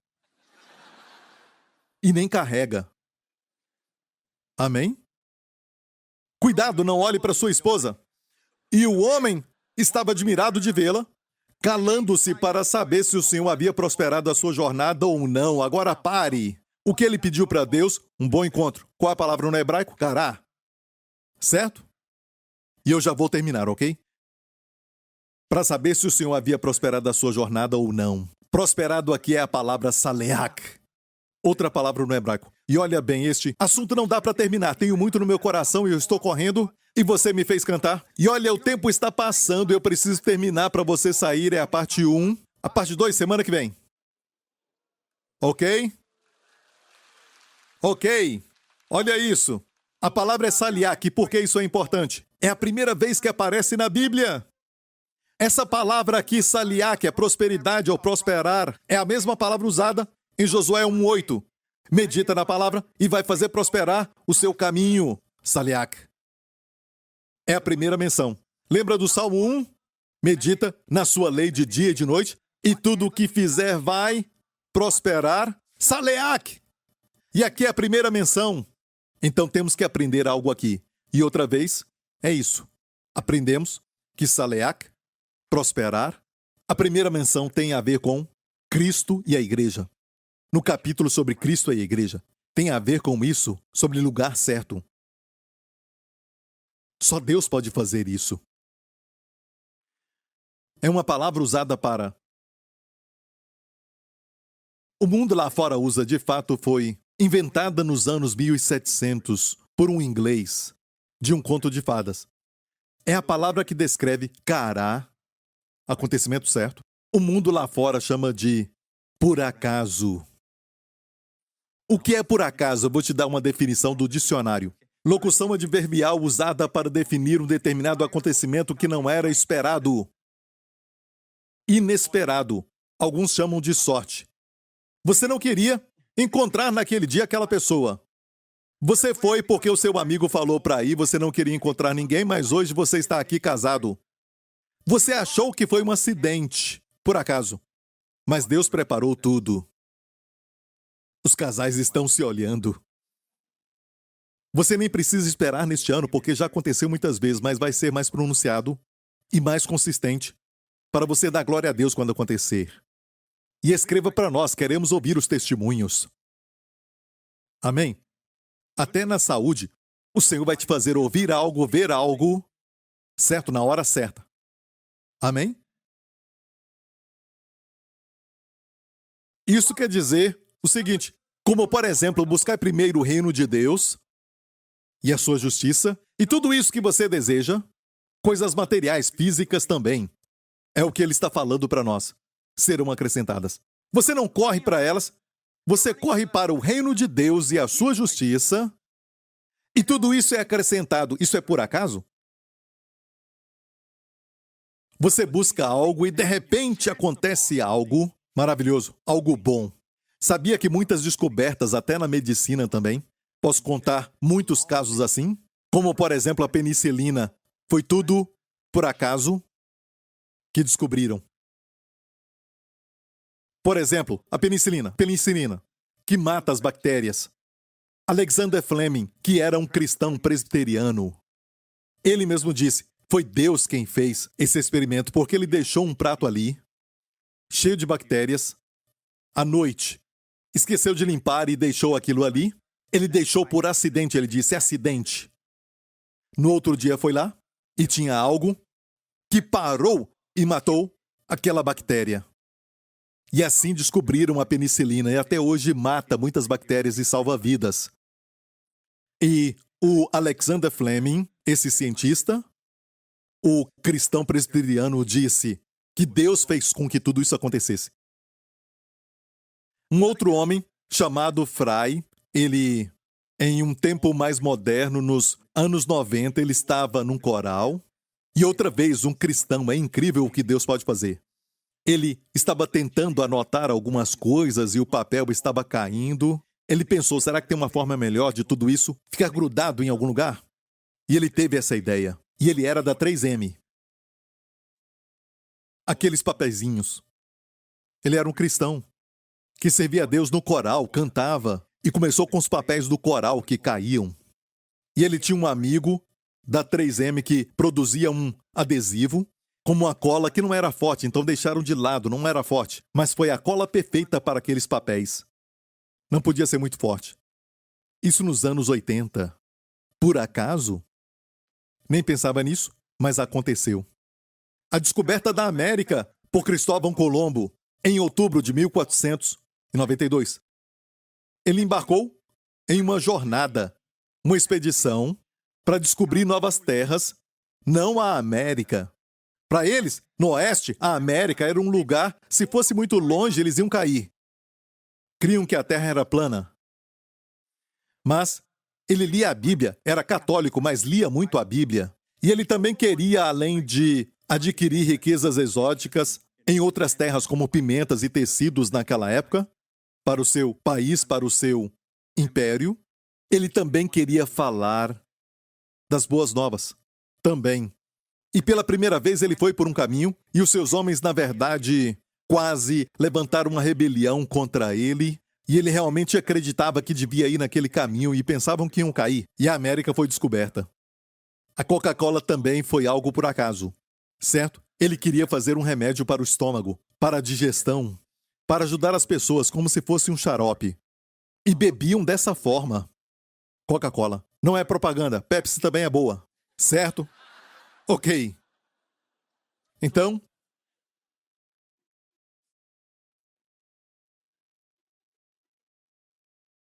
E nem carrega. Amém? Cuidado, não olhe para sua esposa. E o homem estava admirado de vê-la, calando-se para saber se o Senhor havia prosperado a sua jornada ou não. Agora pare. O que ele pediu para Deus? Um bom encontro. Qual é a palavra no hebraico? Cará. Certo? E eu já vou terminar, ok? Para saber se o Senhor havia prosperado a sua jornada ou não. Prosperado aqui é a palavra saleach. Outra palavra no hebraico. E olha bem, este assunto não dá para terminar. Tenho muito no meu coração e eu estou correndo. E você me fez cantar. E olha, o tempo está passando. Eu preciso terminar para você sair. É a parte 1. A parte 2, semana que vem. Ok? Ok. Olha isso. A palavra é saliach. Por que isso é importante? É a primeira vez que aparece na Bíblia. Essa palavra aqui, saliach, é prosperidade ou prosperar. É a mesma palavra usada em Josué 1:8. Medita na palavra e vai fazer prosperar o seu caminho. Saliach. É a primeira menção. Lembra do Salmo 1? Medita na sua lei de dia e de noite, e tudo o que fizer vai prosperar. Saleach. E aqui é a primeira menção. Então temos que aprender algo aqui. E outra vez, é isso. Aprendemos que saleach, prosperar, a primeira menção tem a ver com Cristo e a igreja. No capítulo sobre Cristo e a igreja, tem a ver com isso, sobre lugar certo. Só Deus pode fazer isso. É uma palavra usada para... O mundo lá fora usa, de fato, foi inventada nos anos 1700 por um inglês de um conto de fadas. É a palavra que descreve cará, acontecimento certo. O mundo lá fora chama de por acaso. O que é por acaso? Eu vou te dar uma definição do dicionário. Locução adverbial usada para definir um determinado acontecimento que não era esperado. Inesperado. Alguns chamam de sorte. Você não queria encontrar naquele dia aquela pessoa. Você foi porque o seu amigo falou para ir, você não queria encontrar ninguém, mas hoje você está aqui casado. Você achou que foi um acidente, por acaso. Mas Deus preparou tudo. Os casais estão se olhando. Você nem precisa esperar neste ano, porque já aconteceu muitas vezes, mas vai ser mais pronunciado e mais consistente para você dar glória a Deus quando acontecer. E escreva para nós, queremos ouvir os testemunhos. Amém? Até na saúde, o Senhor vai te fazer ouvir algo, ver algo, certo, na hora certa. Amém? Isso quer dizer o seguinte, como, por exemplo, buscar primeiro o reino de Deus e a sua justiça, e tudo isso que você deseja, coisas materiais, físicas também, é o que ele está falando para nós, serão acrescentadas. Você não corre para elas, você corre para o reino de Deus e a sua justiça, e tudo isso é acrescentado. Isso é por acaso? Você busca algo e de repente acontece algo maravilhoso, algo bom. Sabia que muitas descobertas, até na medicina também, posso contar muitos casos assim? Como, por exemplo, a penicilina. Foi tudo por acaso que descobriram. Por exemplo, a penicilina, que mata as bactérias. Alexander Fleming, que era um cristão presbiteriano. Ele mesmo disse, foi Deus quem fez esse experimento, porque ele deixou um prato ali, cheio de bactérias, à noite. Esqueceu de limpar e deixou aquilo ali. Ele deixou por acidente, ele disse, acidente. No outro dia foi lá e tinha algo que parou e matou aquela bactéria. E assim descobriram a penicilina e até hoje mata muitas bactérias e salva vidas. E o Alexander Fleming, esse cientista, o cristão presbiteriano, disse que Deus fez com que tudo isso acontecesse. Um outro homem chamado Fry, ele, em um tempo mais moderno, nos anos 90, ele estava num coral. E outra vez, um cristão, é incrível o que Deus pode fazer. Ele estava tentando anotar algumas coisas e o papel estava caindo. Ele pensou, será que tem uma forma melhor de tudo isso ficar grudado em algum lugar? E ele teve essa ideia. E ele era da 3M. Aqueles papeizinhos. Ele era um cristão que servia a Deus no coral, cantava, e começou com os papéis do coral que caíam. E ele tinha um amigo da 3M que produzia um adesivo, como uma cola que não era forte, então deixaram de lado, não era forte, mas foi a cola perfeita para aqueles papéis. Não podia ser muito forte. Isso nos anos 80. Por acaso? Nem pensava nisso, mas aconteceu. A descoberta da América por Cristóvão Colombo, em outubro de 1492. Ele embarcou em uma jornada, uma expedição, para descobrir novas terras, não a América. Para eles, no oeste, a América era um lugar, se fosse muito longe, eles iam cair. Criam que a Terra era plana. Mas ele lia a Bíblia, era católico, mas lia muito a Bíblia. E ele também queria, além de adquirir riquezas exóticas em outras terras, como pimentas e tecidos naquela época, para o seu país, para o seu império, ele também queria falar das boas novas. Também. E pela primeira vez ele foi por um caminho, e os seus homens, na verdade, quase levantaram uma rebelião contra ele, e ele realmente acreditava que devia ir naquele caminho e pensavam que iam cair, e a América foi descoberta. A Coca-Cola também foi algo por acaso, certo? Ele queria fazer um remédio para o estômago, para a digestão, para ajudar as pessoas como se fosse um xarope. E bebiam dessa forma. Coca-Cola. Não é propaganda, Pepsi também é boa, certo? Ok. Então,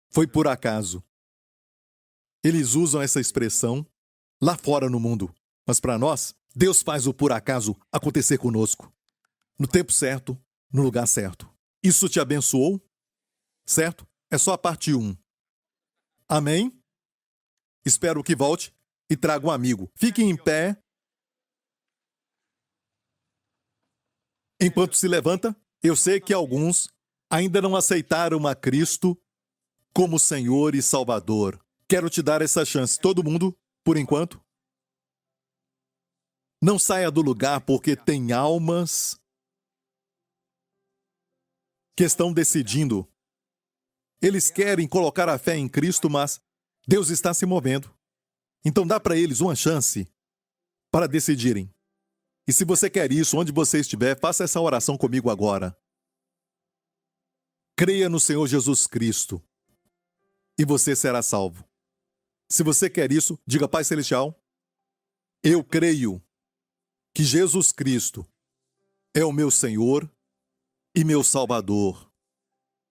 foi por acaso. Eles usam essa expressão lá fora no mundo. Mas para nós, Deus faz o por acaso acontecer conosco. No tempo certo, no lugar certo. Isso te abençoou? Certo? É só a parte 1. Amém? Espero que volte e traga um amigo. Fique em pé. Enquanto se levanta, eu sei que alguns ainda não aceitaram a Cristo como Senhor e Salvador. Quero te dar essa chance. Todo mundo, por enquanto. Não saia do lugar porque tem almas que estão decidindo. Eles querem colocar a fé em Cristo, mas Deus está se movendo. Então dá para eles uma chance para decidirem. E se você quer isso, onde você estiver, faça essa oração comigo agora. Creia no Senhor Jesus Cristo e você será salvo. Se você quer isso, diga: Pai Celestial, eu creio que Jesus Cristo é o meu Senhor e meu Salvador.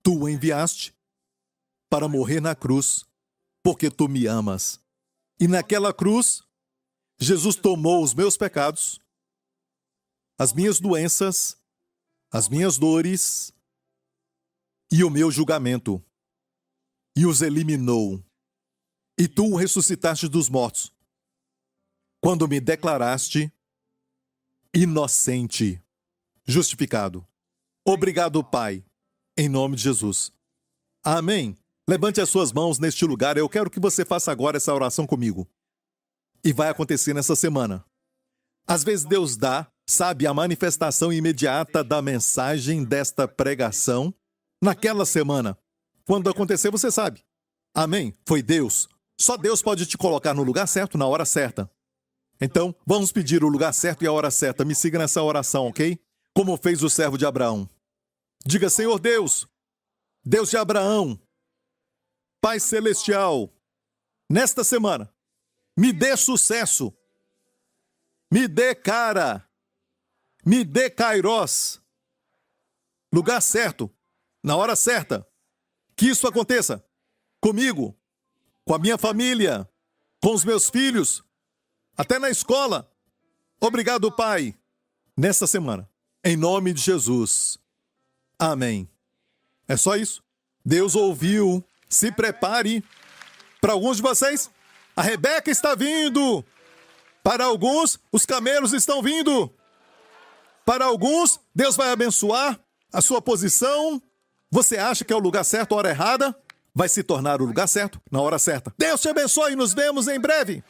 Tu o enviaste para morrer na cruz, porque tu me amas. E naquela cruz, Jesus tomou os meus pecados, as minhas doenças, as minhas dores e o meu julgamento, e os eliminou. E tu o ressuscitaste dos mortos, quando me declaraste inocente, justificado. Obrigado, Pai, em nome de Jesus. Amém. Levante as suas mãos neste lugar. Eu quero que você faça agora essa oração comigo. E vai acontecer nessa semana. Às vezes Deus dá, sabe, a manifestação imediata da mensagem desta pregação naquela semana. Quando acontecer, você sabe. Amém? Foi Deus. Só Deus pode te colocar no lugar certo, na hora certa. Então, vamos pedir o lugar certo e a hora certa. Me siga nessa oração, ok? Como fez o servo de Abraão. Diga, Senhor Deus, Deus de Abraão, Pai Celestial, nesta semana, me dê sucesso, me dê cara, me dê kairós, lugar certo, na hora certa. Que isso aconteça comigo, com a minha família, com os meus filhos, até na escola. Obrigado, Pai, nesta semana. Em nome de Jesus. Amém. É só isso. Deus ouviu. Se prepare. Para alguns de vocês, a Rebeca está vindo. Para alguns, os camelos estão vindo. Para alguns, Deus vai abençoar a sua posição. Você acha que é o lugar certo, a hora errada? Vai se tornar o lugar certo, na hora certa. Deus te abençoe e nos vemos em breve.